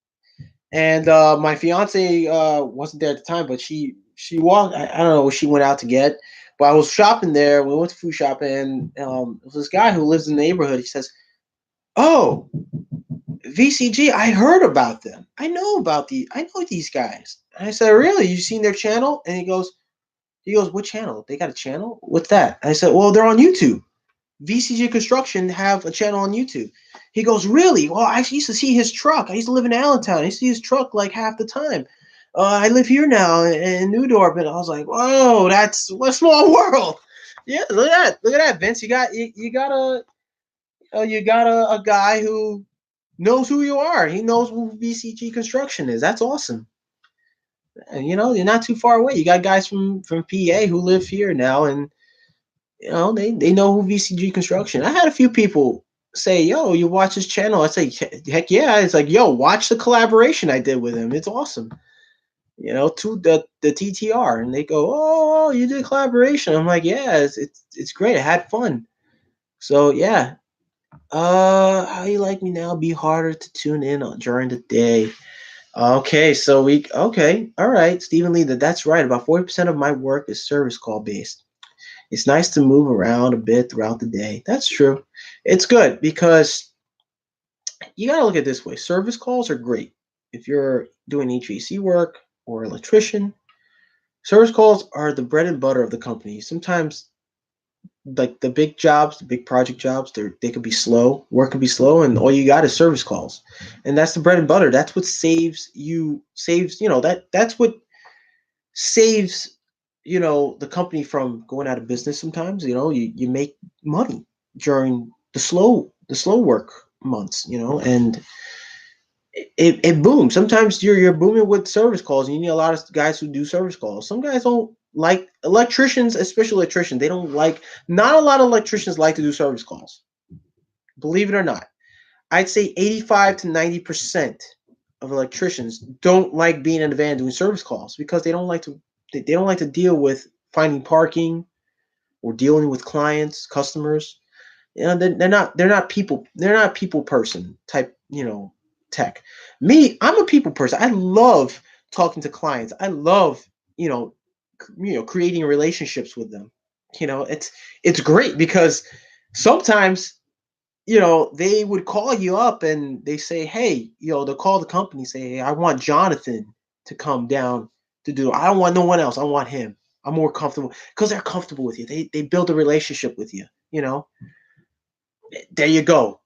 And my fiance wasn't there at the time, but she walked. I don't know what she went out to get, but I was shopping there. We went to food shopping, and there was this guy who lives in the neighborhood. He says, "Oh, VCG, I heard about them. I know these guys." And I said, "Really? You seen their channel?" And he goes, "What channel? They got a channel? What's that?" And I said, "Well, they're on YouTube. VCG Construction have a channel on YouTube." He goes, "Really? Well, I used to see his truck. I used to live in Allentown. I used to see his truck like half the time. I live here now in Newdorf." And I was like, "Whoa, that's what a small world." Yeah, look at that, Vince. You got a guy who knows who you are. He knows who VCG Construction is. That's awesome. And you're not too far away. You got guys from PA who live here now, and they know who VCG Construction. I had a few people say, "Yo, you watch his channel?" I say, "Heck yeah!" It's like, "Yo, watch the collaboration I did with him. It's awesome." To the TTR, and they go, "Oh, you did collaboration." I'm like, "Yeah, it's great. I had fun." So yeah. How You Like Me Now? Be harder to tune in on during the day. Okay, so okay, all right, Stephen Lee. That's right. About 40% of my work is service call based. It's nice to move around a bit throughout the day. That's true. It's good because you got to look at it this way. Service calls are great. If you're doing HVAC work or electrician, service calls are the bread and butter of the company. Sometimes, like the big jobs, the big project jobs, they could be slow. Work could be slow, and all you got is service calls, and that's the bread and butter. That's what that's what saves the company from going out of business. Sometimes you make money during the slow work months, and it booms. Sometimes you're booming with service calls, and you need a lot of guys who do service calls. Some guys don't like electricians, especially electricians. They don't like Not a lot of electricians like to do service calls, believe it or not. I'd say 85 to 90% of electricians don't like being in the van doing service calls because they don't like to deal with finding parking or dealing with clients, customers. They're not people person type, tech. Me, I'm a people person. I love talking to clients. I love, creating relationships with them. It's great because sometimes they would call you up and they say, "Hey," they'll call the company, say, "Hey, I want Jonathan to come down to do. I don't want no one else. I want him. I'm more comfortable," because they're comfortable with you. They build a relationship with you. There you go,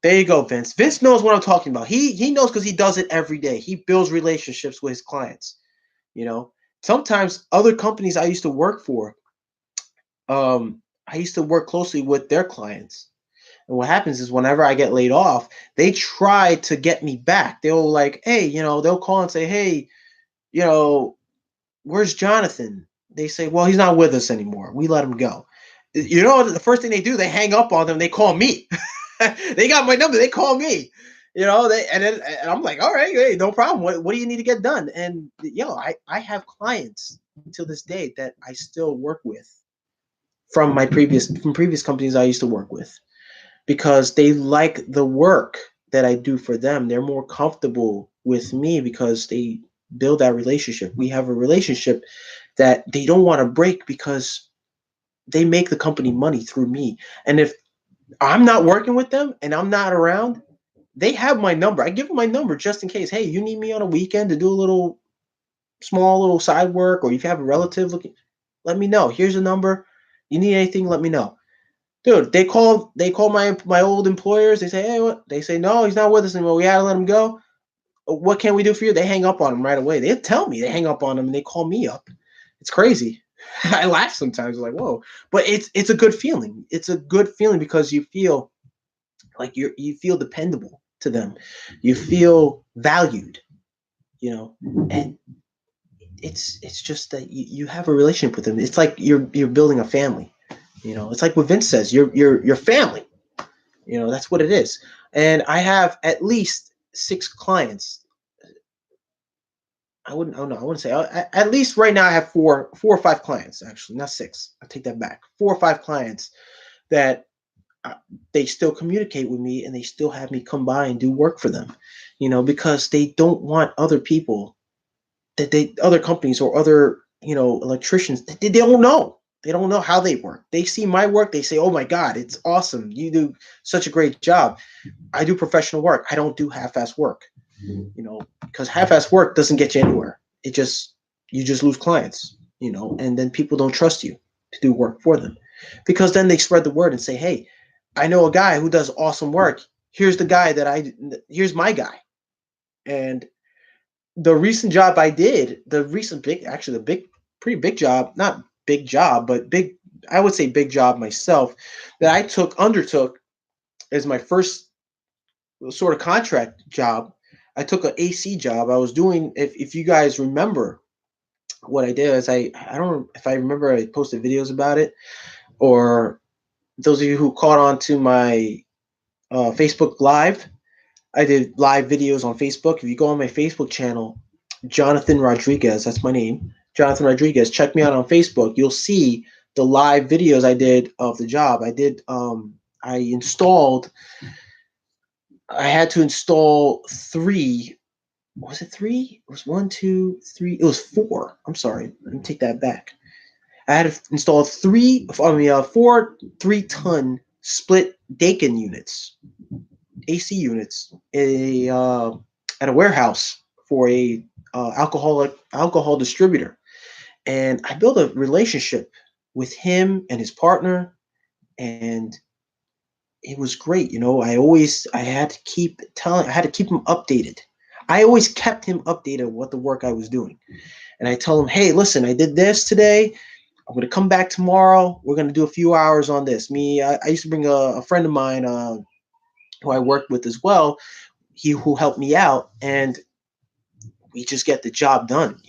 Vince. Vince knows what I'm talking about. He knows because he does it every day. He builds relationships with his clients. You know, Sometimes other companies I used to work for, I used to work closely with their clients. And what happens is whenever I get laid off, they try to get me back. They'll like, hey, they'll call and say, hey, you know, where's Jonathan? They say, well, he's not with us anymore. We let him go. The first thing they do, they hang up on them. They call me. They got my number. They call me. And I'm like, all right, hey, no problem. What do you need to get done? And I have clients to this day that I still work with from previous companies I used to work with because they like the work that I do for them. They're more comfortable with me because they build that relationship. We have a relationship that they don't want to break because they make the company money through me. And if I'm not working with them and I'm not around, they have my number. I give them my number just in case. Hey, you need me on a weekend to do a little small little side work, or if you have a relative looking, let me know. Here's a number. You need anything, let me know. Dude, they call my old employers. They say, hey, what? They say, no, he's not with us anymore. We had to let him go. What can we do for you? They hang up on him right away. They tell me they hang up on him and they call me up. It's crazy. I laugh sometimes, like, whoa. But it's a good feeling. It's a good feeling because you feel like you feel dependable to them. You feel valued, and it's just that you have a relationship with them. It's like you're building a family. It's like what Vince says, you're family. That's what it is. And I have at least 6 clients. I wouldn't. Oh no, I wouldn't say. At least right now, I have four or five clients. Actually, not 6. I take that back. 4 or 5 clients that they still communicate with me, and they still have me come by and do work for them. Because they don't want other people other companies or other electricians. They don't know. They don't know how they work. They see my work. They say, "Oh my God, it's awesome! You do such a great job." I do professional work. I don't do half-ass work. Because half-ass work doesn't get you anywhere. You just lose clients. And then people don't trust you to do work for them, because then they spread the word and say, "Hey, I know a guy who does awesome work. Here's the guy here's my guy." And the recent job I did, pretty big job, not big job, but big, I would say big job myself, that I undertook as my first sort of contract job. I took an AC job. I was doing, if you guys remember what I did, is I don't know if I remember, I posted videos about it, or those of you who caught on to my Facebook Live, I did live videos on Facebook. If you go on my Facebook channel, Jonathan Rodriguez, that's my name, Jonathan Rodriguez, check me out on Facebook. You'll see the live videos I did of the job. I had to install 3. Was it 3? It was 1, 2, 3. It was 4. I'm sorry. Let me take that back. I had to install 4 3-ton split Daikin units, AC units, at a warehouse for a alcohol distributor. And I built a relationship with him and his partner, and it was great. I had to keep him updated. I always kept him updated what the work I was doing. And I tell him, hey, listen, I did this today. I'm going to come back tomorrow. We're going to do a few hours on this. I used to bring a friend of mine who I worked with as well, who helped me out, and we just get the job done,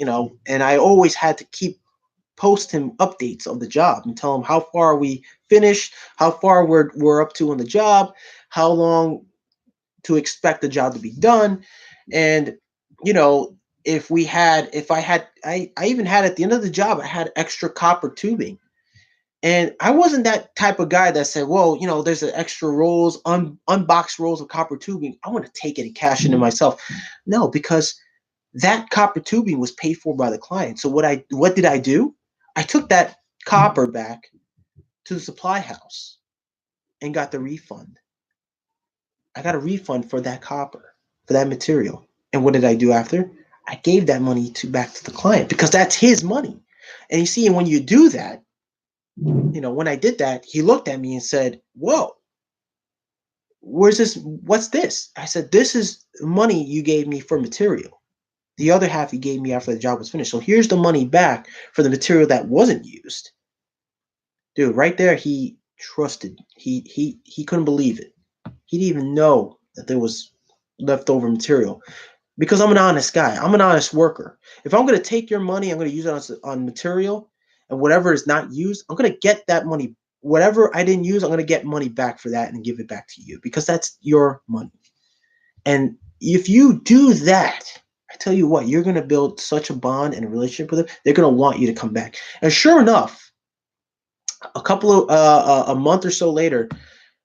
and I always had to post him updates of the job and tell him how far we finished, how far we're up to on the job, how long to expect the job to be done. And I even had, at the end of the job, I had extra copper tubing. And I wasn't that type of guy that said, well, there's an extra unboxed rolls of copper tubing, I want to take it and cash it in myself. No, because that copper tubing was paid for by the client. So what did I do? I took that copper back to the supply house and got the refund. I got a refund for that copper, for that material. And what did I do after? I gave that money back to the client, because that's his money. And you see, when you do that, when I did that, he looked at me and said, whoa, where's this? What's this? I said, this is money you gave me for material. The other half you gave me after the job was finished. So here's the money back for the material that wasn't used. Dude, right there, he trusted. He couldn't believe it. He didn't even know that there was leftover material because I'm an honest guy. I'm an honest worker. If I'm going to take your money, I'm going to use it on material, and whatever is not used, I'm going to get that money. Whatever I didn't use, I'm going to get money back for that and give it back to you because that's your money. And if you do that, I tell you what, you're going to build such a bond and a relationship with them. They're going to want you to come back. And sure enough, a month or so later,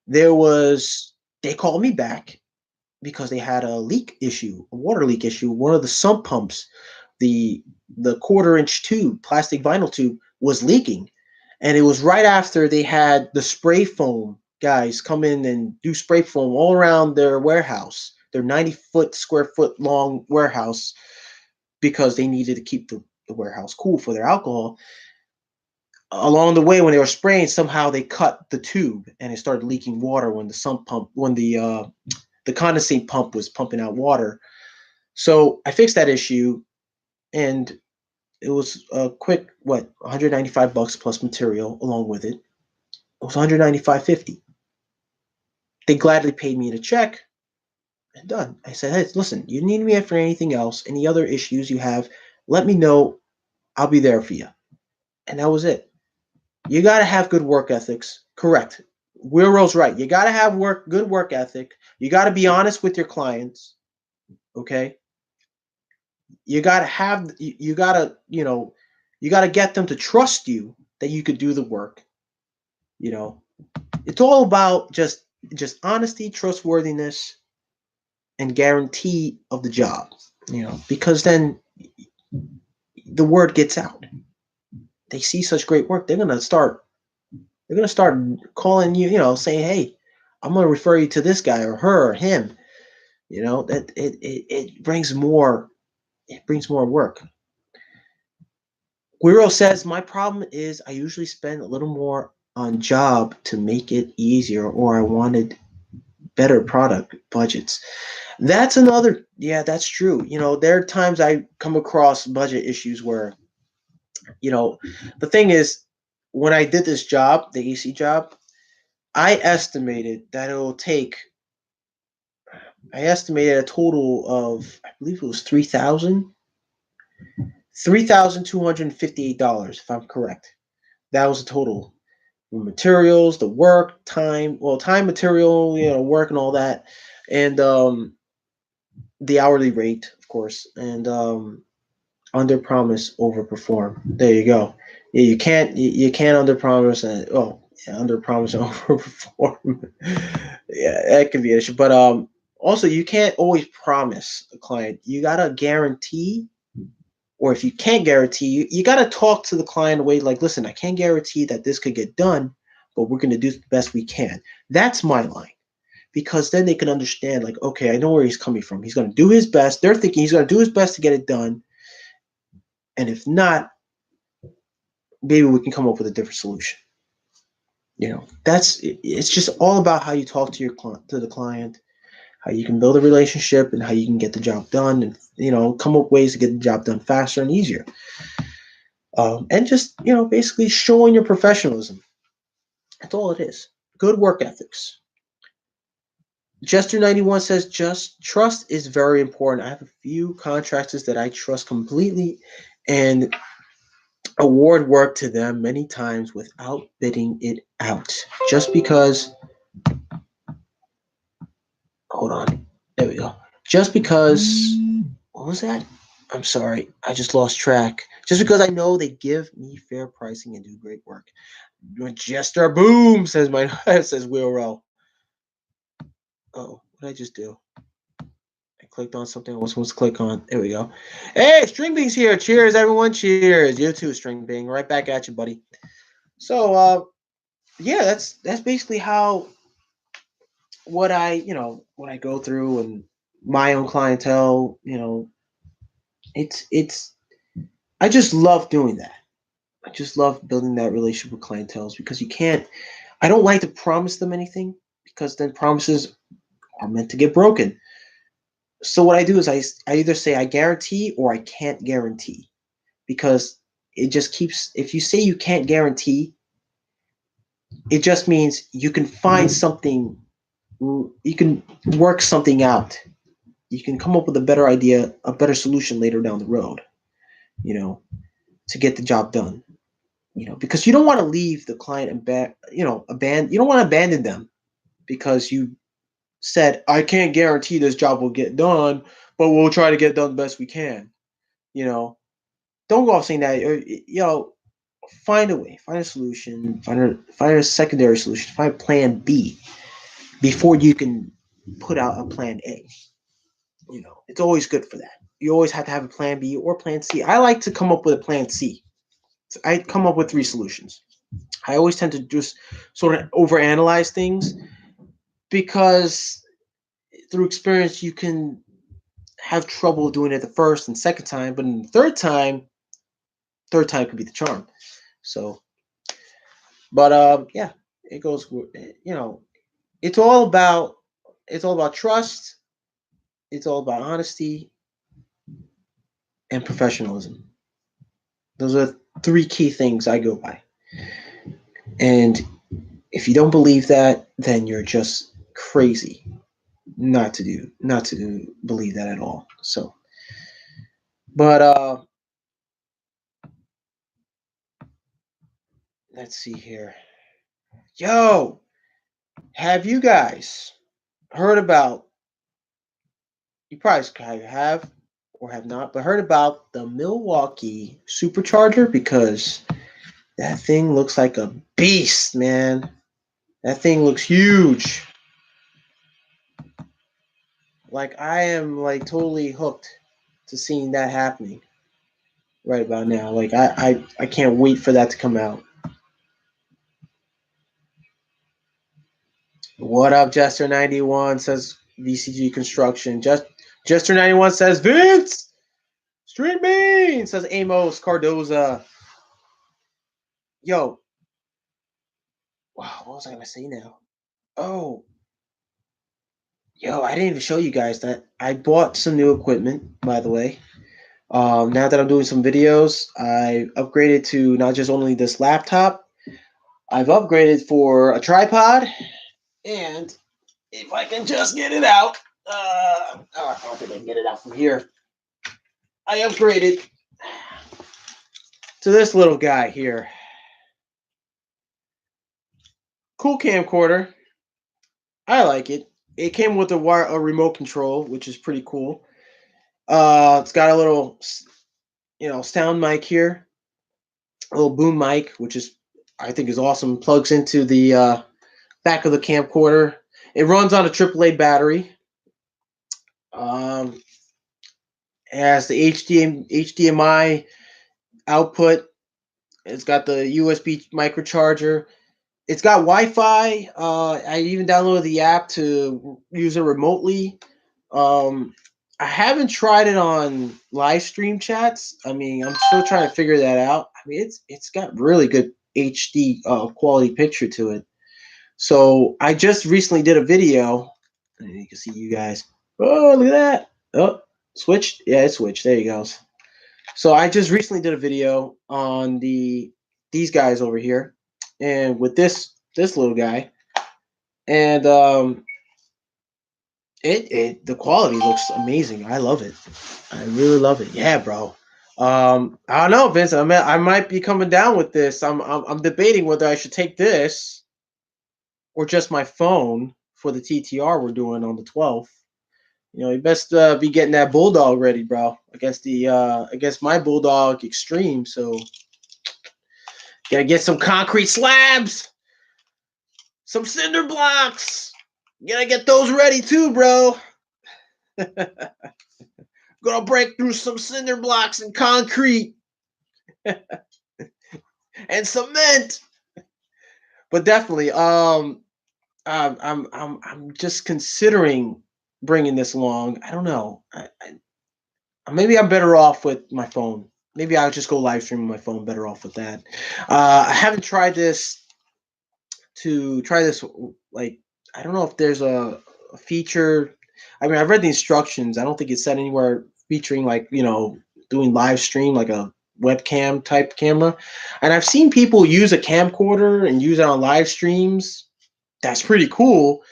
they called me back because they had a leak issue, a water leak issue. One of the sump pumps, the quarter-inch tube, plastic vinyl tube, was leaking, and it was right after they had the spray foam guys come in and do spray foam all around their warehouse, their 90 square foot long warehouse, because they needed to keep the warehouse cool for their alcohol. Along the way, when they were spraying, somehow they cut the tube and it started leaking water when the condensate pump was pumping out water. So I fixed that issue, and it was a quick $195 plus material along with it. It was 195.50. They gladly paid me in a check and done. I said, hey, listen, you need me for anything else, any other issues you have, let me know. I'll be there for you. And that was it. You got to have good work ethics. Correct. Willrow's right. You got to have good work ethic. You got to be honest with your clients. Okay. You got to get them to trust you that you could do the work. It's all about just honesty, trustworthiness, and guarantee of the job, because then the word gets out. They see such great work, they're going to start calling you, saying, hey, I'm going to refer you to this guy or her or him. That it brings more work. Guiro says, my problem is I usually spend a little more on job to make it easier, or I wanted better product budgets. That's that's true. There are times I come across budget issues where, the thing is, when I did this job, the AC job, I estimated a total of, I believe it was $3,258, if I'm correct. That was the total. The materials, the work, time, material, work and all that. And the hourly rate, of course, and under promise, over perform. There you go. Yeah, you can't under promise and under promise and over perform. Yeah, that could be an issue. But also you can't always promise a client. You gotta guarantee, or if you can't guarantee, you gotta talk to the client away like, listen, I can't guarantee that this could get done, but we're gonna do the best we can. That's my line. Because then they can understand, like, okay, I know where he's coming from. He's going to do his best. They're thinking he's going to do his best to get it done. And if not, maybe we can come up with a different solution. It's just all about how you talk to the client, how you can build a relationship, and how you can get the job done, and come up with ways to get the job done faster and easier. And just basically showing your professionalism. That's all it is. Good work ethics. Jester91 says, just trust is very important. I have a few contractors that I trust completely and award work to them many times without bidding it out. Just because, hold on, there we go. Just because, what was that? I'm sorry, I just lost track. Just because I know they give me fair pricing and do great work. Jester boom, says Will Rowe. Oh, what did I just do? I clicked on something I was supposed to click on. There we go. Hey, String Bean's here. Cheers, everyone. Cheers. You too, String Bean. Right back at you, buddy. So, yeah, that's basically what I go through, and my own clientele. It's I just love doing that. I just love building that relationship with clientele, because I don't like to promise them anything, because then promises are meant to get broken. So what I do is I either say I guarantee or I can't guarantee, because it just keeps, if you say you can't guarantee, It just means you can find something, you can work something out. You can come up with a better idea, a better solution later down the road, you know, to get the job done. Because you don't want to leave the client you don't want to abandon them because you said, I can't guarantee this job will get done, but we'll try to get it done the best we can. You know, don't go off saying that. Find a way, find a solution, find a secondary solution, find a plan B before you can put out a plan A. It's always good for that. You always have to have a plan B or plan C. I like to come up with a plan C. So I come up with 3 solutions. I always tend to just sort of overanalyze things because through experience you can have trouble doing it the first and second time, but in the third time could be the charm. So, but yeah, it goes. It's all about trust. It's all about honesty and professionalism. Those are 3 key things I go by. And if you don't believe that, then you're just crazy not to believe that at all. So, but let's see here. Yo, have you guys heard about? You probably have or have not, but heard about the Milwaukee Supercharger because that thing looks like a beast, man. That thing looks huge. Like I am like totally hooked to seeing that happening right about now. Like I can't wait for that to come out. What up, Jester91 says VCG Construction. Jester91 says Vince Street Bean says Amos Cardoza. Yo, wow, what was I gonna say now? Oh, yo, I didn't even show you guys that I bought some new equipment, by the way. Now that I'm doing some videos, I upgraded to not just only this laptop, I've upgraded for a tripod, and if I can just get it out, I don't think I can get it out from here. I upgraded to this little guy here. Cool camcorder. I like it. It came with a remote control, which is pretty cool. It's got a little, sound mic here, a little boom mic, which I think is awesome. Plugs into the back of the camcorder. It runs on a AAA battery. It has the HDMI output. It's got the USB microcharger. It's got Wi-Fi. I even downloaded the app to use it remotely. I haven't tried it on live stream chats. I mean, I'm still trying to figure that out. I mean, it's got really good HD quality picture to it. So I just recently did a video. And you can see you guys. Oh, look at that. Oh, switched. Yeah, it switched. There you goes. So I just recently did a video on these guys over here, and with this little guy, and the quality looks amazing. I love it. I really love it. Yeah, bro. I don't know, Vince. I might be coming down with this. I'm debating whether I should take this or just my phone for the TTR we're doing on the 12th. You best be getting that Bulldog ready, bro, against my Bulldog Extreme. So gotta get some concrete slabs, some cinder blocks. Gotta get those ready too, bro. Gonna break through some cinder blocks and concrete and cement. But definitely, I'm just considering bringing this along. I don't know. Maybe I'm better off with my phone. Maybe I'll just go live stream on my phone. Better off with that. I haven't tried this. Like, I don't know if there's a feature. I mean, I've read the instructions. I don't think it said anywhere featuring like doing live stream like a webcam type camera. And I've seen people use a camcorder and use it on live streams. That's pretty cool.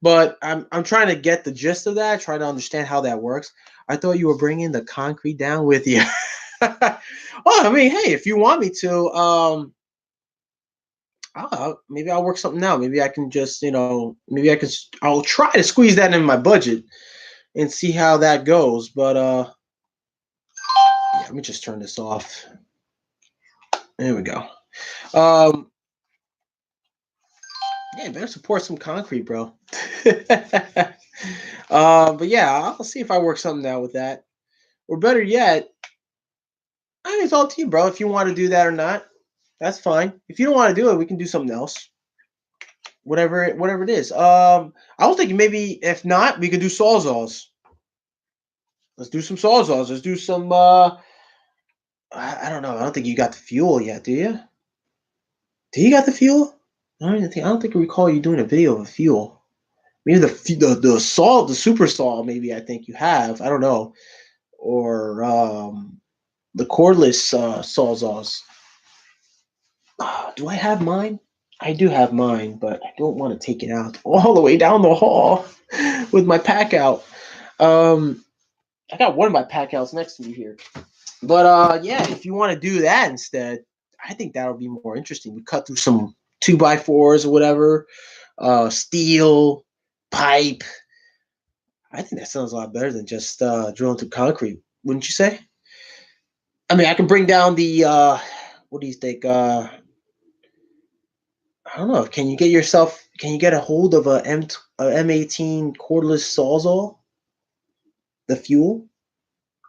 But I'm trying to get the gist of that, try to understand how that works. I thought you were bringing the concrete down with you. Well, I mean, hey, if you want me to, maybe I'll work something out. Maybe I can just, maybe I'll try to squeeze that in my budget and see how that goes. But yeah, let me just turn this off. There we go. Yeah, better support some concrete, bro. But yeah, I'll see if I work something out with that. Or better yet, I mean, it's all to you, bro. If you want to do that or not, that's fine. If you don't want to do it, we can do something else. Whatever it is. I was thinking maybe if not, we could do sawzalls. Let's do some sawzalls. Let's do some. I don't know. I don't think you got the fuel yet, do you? Do you got the fuel? I don't think I recall you doing a video of a fuel. Maybe the saw, the super saw. Maybe I think you have. I don't know. Or the cordless sawzalls. Do I have mine? I do have mine, but I don't want to take it out all the way down the hall with my pack out. I got one of my pack outs next to me here. But yeah, if you want to do that instead, I think that would be more interesting. We cut through some 2x4s or whatever, steel, pipe. I think that sounds a lot better than just drilling through concrete, wouldn't you say? I mean, I can bring down the what do you think? I don't know. Can you get a hold of a M18 cordless sawzall? The fuel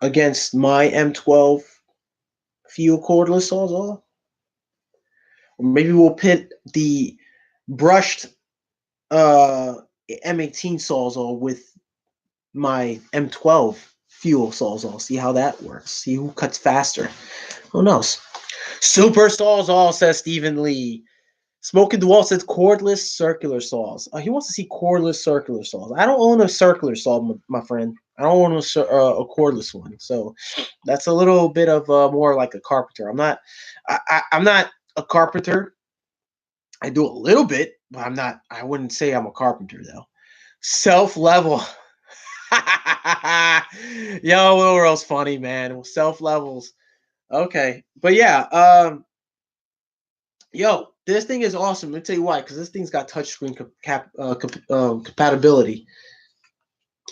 against my M12 fuel cordless sawzall? Or maybe we'll pit the brushed M18 sawzall with my M12 fuel sawzall. See how that works. See who cuts faster. Who knows? Super sawzall, says Stephen Lee. Smoking DeWalt says cordless circular saws. He wants to see cordless circular saws. I don't own a circular saw, my friend. I don't own a cordless one. So that's a little bit of more like a carpenter. I'm not a carpenter. I do a little bit, but I'm not. I wouldn't say I'm a carpenter though. Self level. Yo, Will World's funny, man. Self levels. Okay, but yeah. Yo, this thing is awesome. Let me tell you why. Because this thing's got touchscreen compatibility.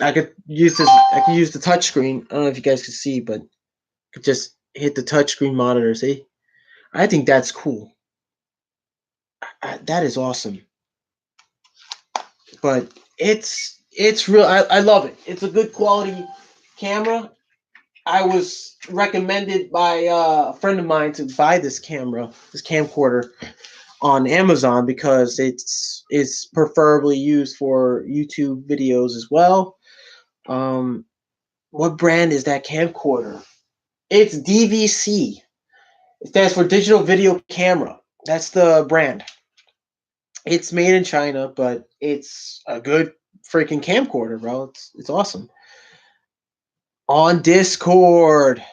I could use this. I could use the touchscreen. I don't know if you guys can see, but I could just hit the touchscreen monitor. See, I think that's cool. That is awesome. But it's real. I love it. It's a good quality camera. I was recommended by a friend of mine to buy this camcorder on Amazon because it's preferably used for YouTube videos as well. What brand is that camcorder? It's DVC. It stands for Digital Video Camera. That's the brand. It's made in China, but it's a good freaking camcorder, bro. It's awesome. On Discord.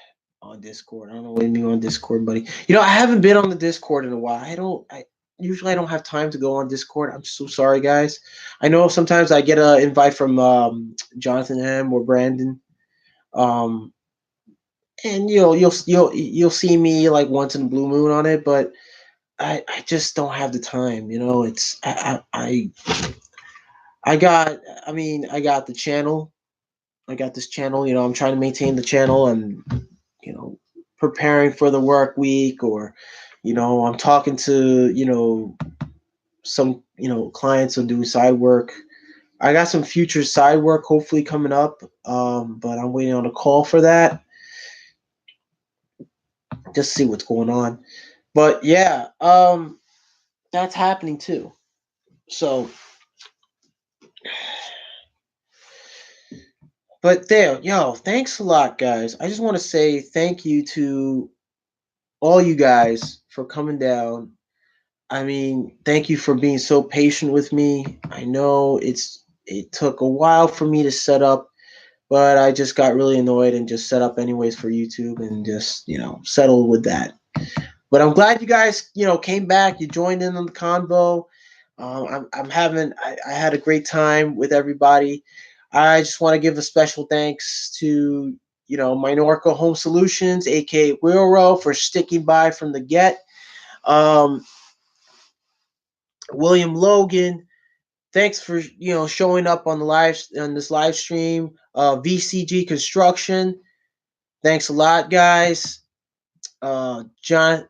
On Discord. I don't know what you mean on Discord, buddy. I haven't been on the Discord in a while. I usually don't have time to go on Discord. I'm so sorry, guys. I know sometimes I get an invite from Jonathan M or Brandon. And you'll see me like once in a blue moon on it, but I just don't have the time. It's I got the channel. I got this channel. I'm trying to maintain the channel and preparing for the work week, or I'm talking to some clients who do side work. I got some future side work hopefully coming up, but I'm waiting on a call for that. Just see what's going on. But yeah, that's happening too. So, but there, yo, thanks a lot, guys. I just want to say thank you to all you guys for coming down. I mean, thank you for being so patient with me. I know it took a while for me to set up, but I just got really annoyed and just set up anyways for YouTube and just, settled with that. But I'm glad you guys, came back. You joined in on the convo. I had a great time with everybody. I just want to give a special thanks to, Minorca Home Solutions, aka Wilro, for sticking by from the get. Um, William Logan, thanks for showing up on this live stream. VCG Construction, thanks a lot, guys. John,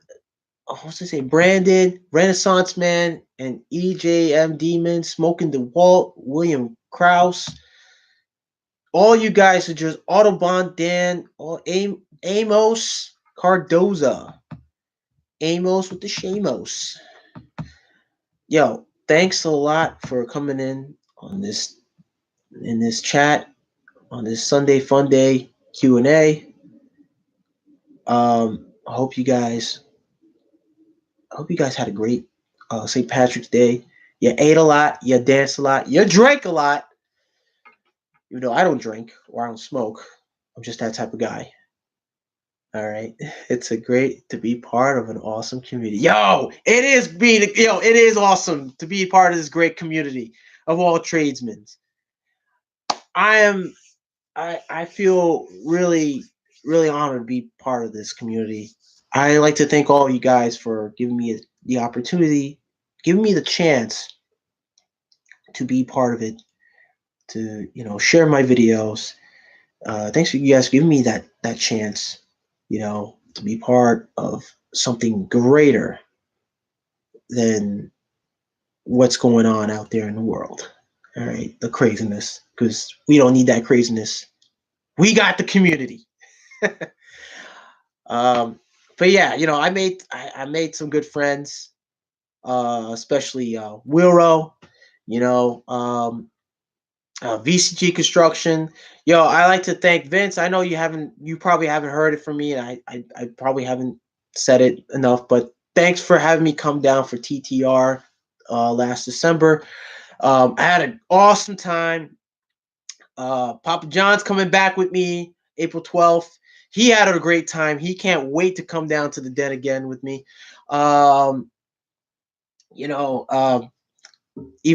what's I say? Brandon, Renaissance Man, and EJM Demon, Smoking DeWalt, William Kraus. All you guys are just Autobahn Dan, Amos Cardoza. Amos with the Shamos. Yo, thanks a lot for coming in this chat on this Sunday Fun Day Q&A. I hope you guys had a great St. Patrick's Day. You ate a lot, you danced a lot, you drank a lot. Even though I don't drink or I don't smoke, I'm just that type of guy. All right, it's a great to be part of an awesome community. It is awesome to be part of this great community of all tradesmen. I feel really, really honored to be part of this community. I like to thank all of you guys for giving me the opportunity, giving me the chance to be part of it, to share my videos. Thanks for you guys giving me that chance, to be part of something greater than what's going on out there in the world. All right, the craziness, because we don't need that craziness. We got the community. But yeah, I made some good friends, especially Wilro, VCG Construction. I like to thank Vince. I know you probably haven't heard it from me, and I probably haven't said it enough, but thanks for having me come down for TTR last December. I had an awesome time. Papa John's coming back with me April 12th. He had a great time. He can't wait to come down to the den again with me. Even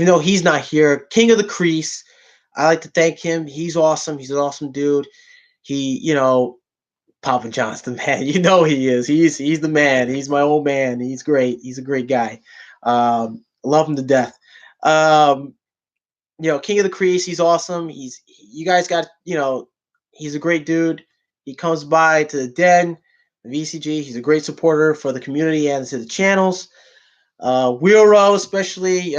though he's not here, King of the Crease, I like to thank him. He's awesome. He's an awesome dude. He, Papa John's the man. He is. He's the man. He's my old man. He's great. He's a great guy. Love him to death. King of the Crease, he's awesome. He's a great dude. He comes by to the den, the VCG. He's a great supporter for the community and to the channels. Wheelrow, especially,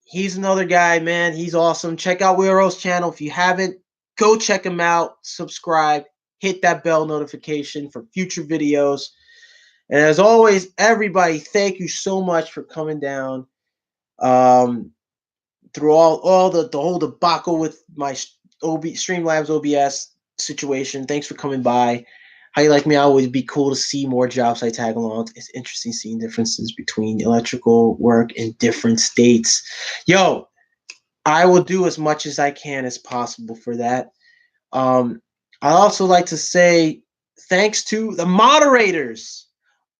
he's another guy, man. He's awesome. Check out Wheelrow's channel. If you haven't, go check him out. Subscribe. Hit that bell notification for future videos. And as always, everybody, thank you so much for coming down. Through all the whole debacle with my Streamlabs OBS situation. Thanks for coming by. How you like me? I always be cool to see more job site tag along. It's interesting seeing differences between electrical work in different states. I will do as much as I can as possible for that. I also like to say thanks to the moderators,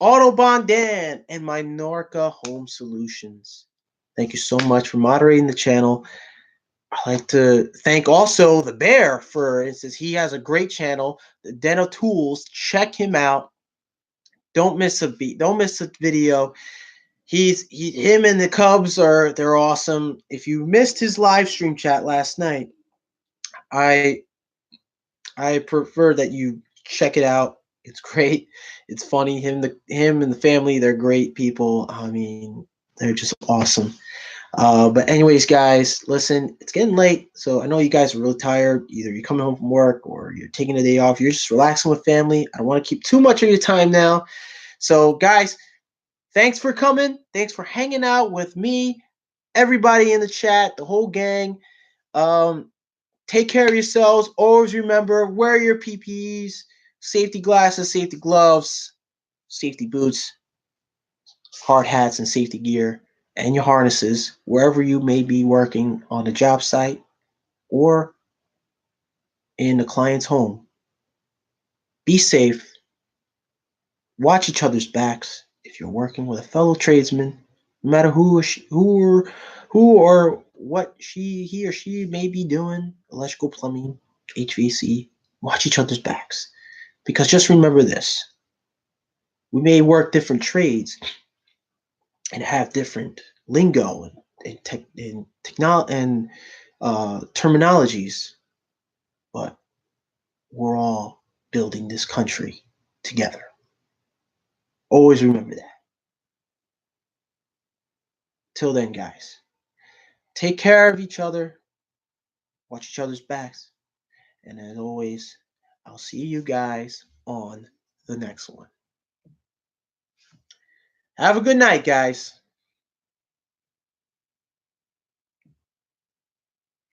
Autobahn Dan and Minorca Home Solutions. Thank you so much for moderating the channel. I like to thank also the Bear, for instance. He has a great channel, the Den of Tools. Check him out. Don't miss a beat. Don't miss a video. Him and the Cubs they're awesome. If you missed his live stream chat last night, I prefer that you check it out. It's great. It's funny. Him and the family, they're great people. I mean, they're just awesome. But anyways, guys, listen, it's getting late, so I know you guys are really tired. Either you're coming home from work or you're taking a day off. You're just relaxing with family. I don't want to keep too much of your time now. So, guys, thanks for coming. Thanks for hanging out with me, everybody in the chat, the whole gang. Take care of yourselves. Always remember, wear your PPEs, safety glasses, safety gloves, safety boots, hard hats, and safety gear, and your harnesses wherever you may be working on the job site or in the client's home. Be safe. Watch each other's backs. If you're working with a fellow tradesman, no matter who or what he or she may be doing, electrical, plumbing, HVAC, watch each other's backs. Because just remember this: we may work different trades and have different lingo and technology and terminologies, but we're all building this country together. Always remember that. Till then, guys, take care of each other, watch each other's backs, and as always, I'll see you guys on the next one. Have a good night, guys.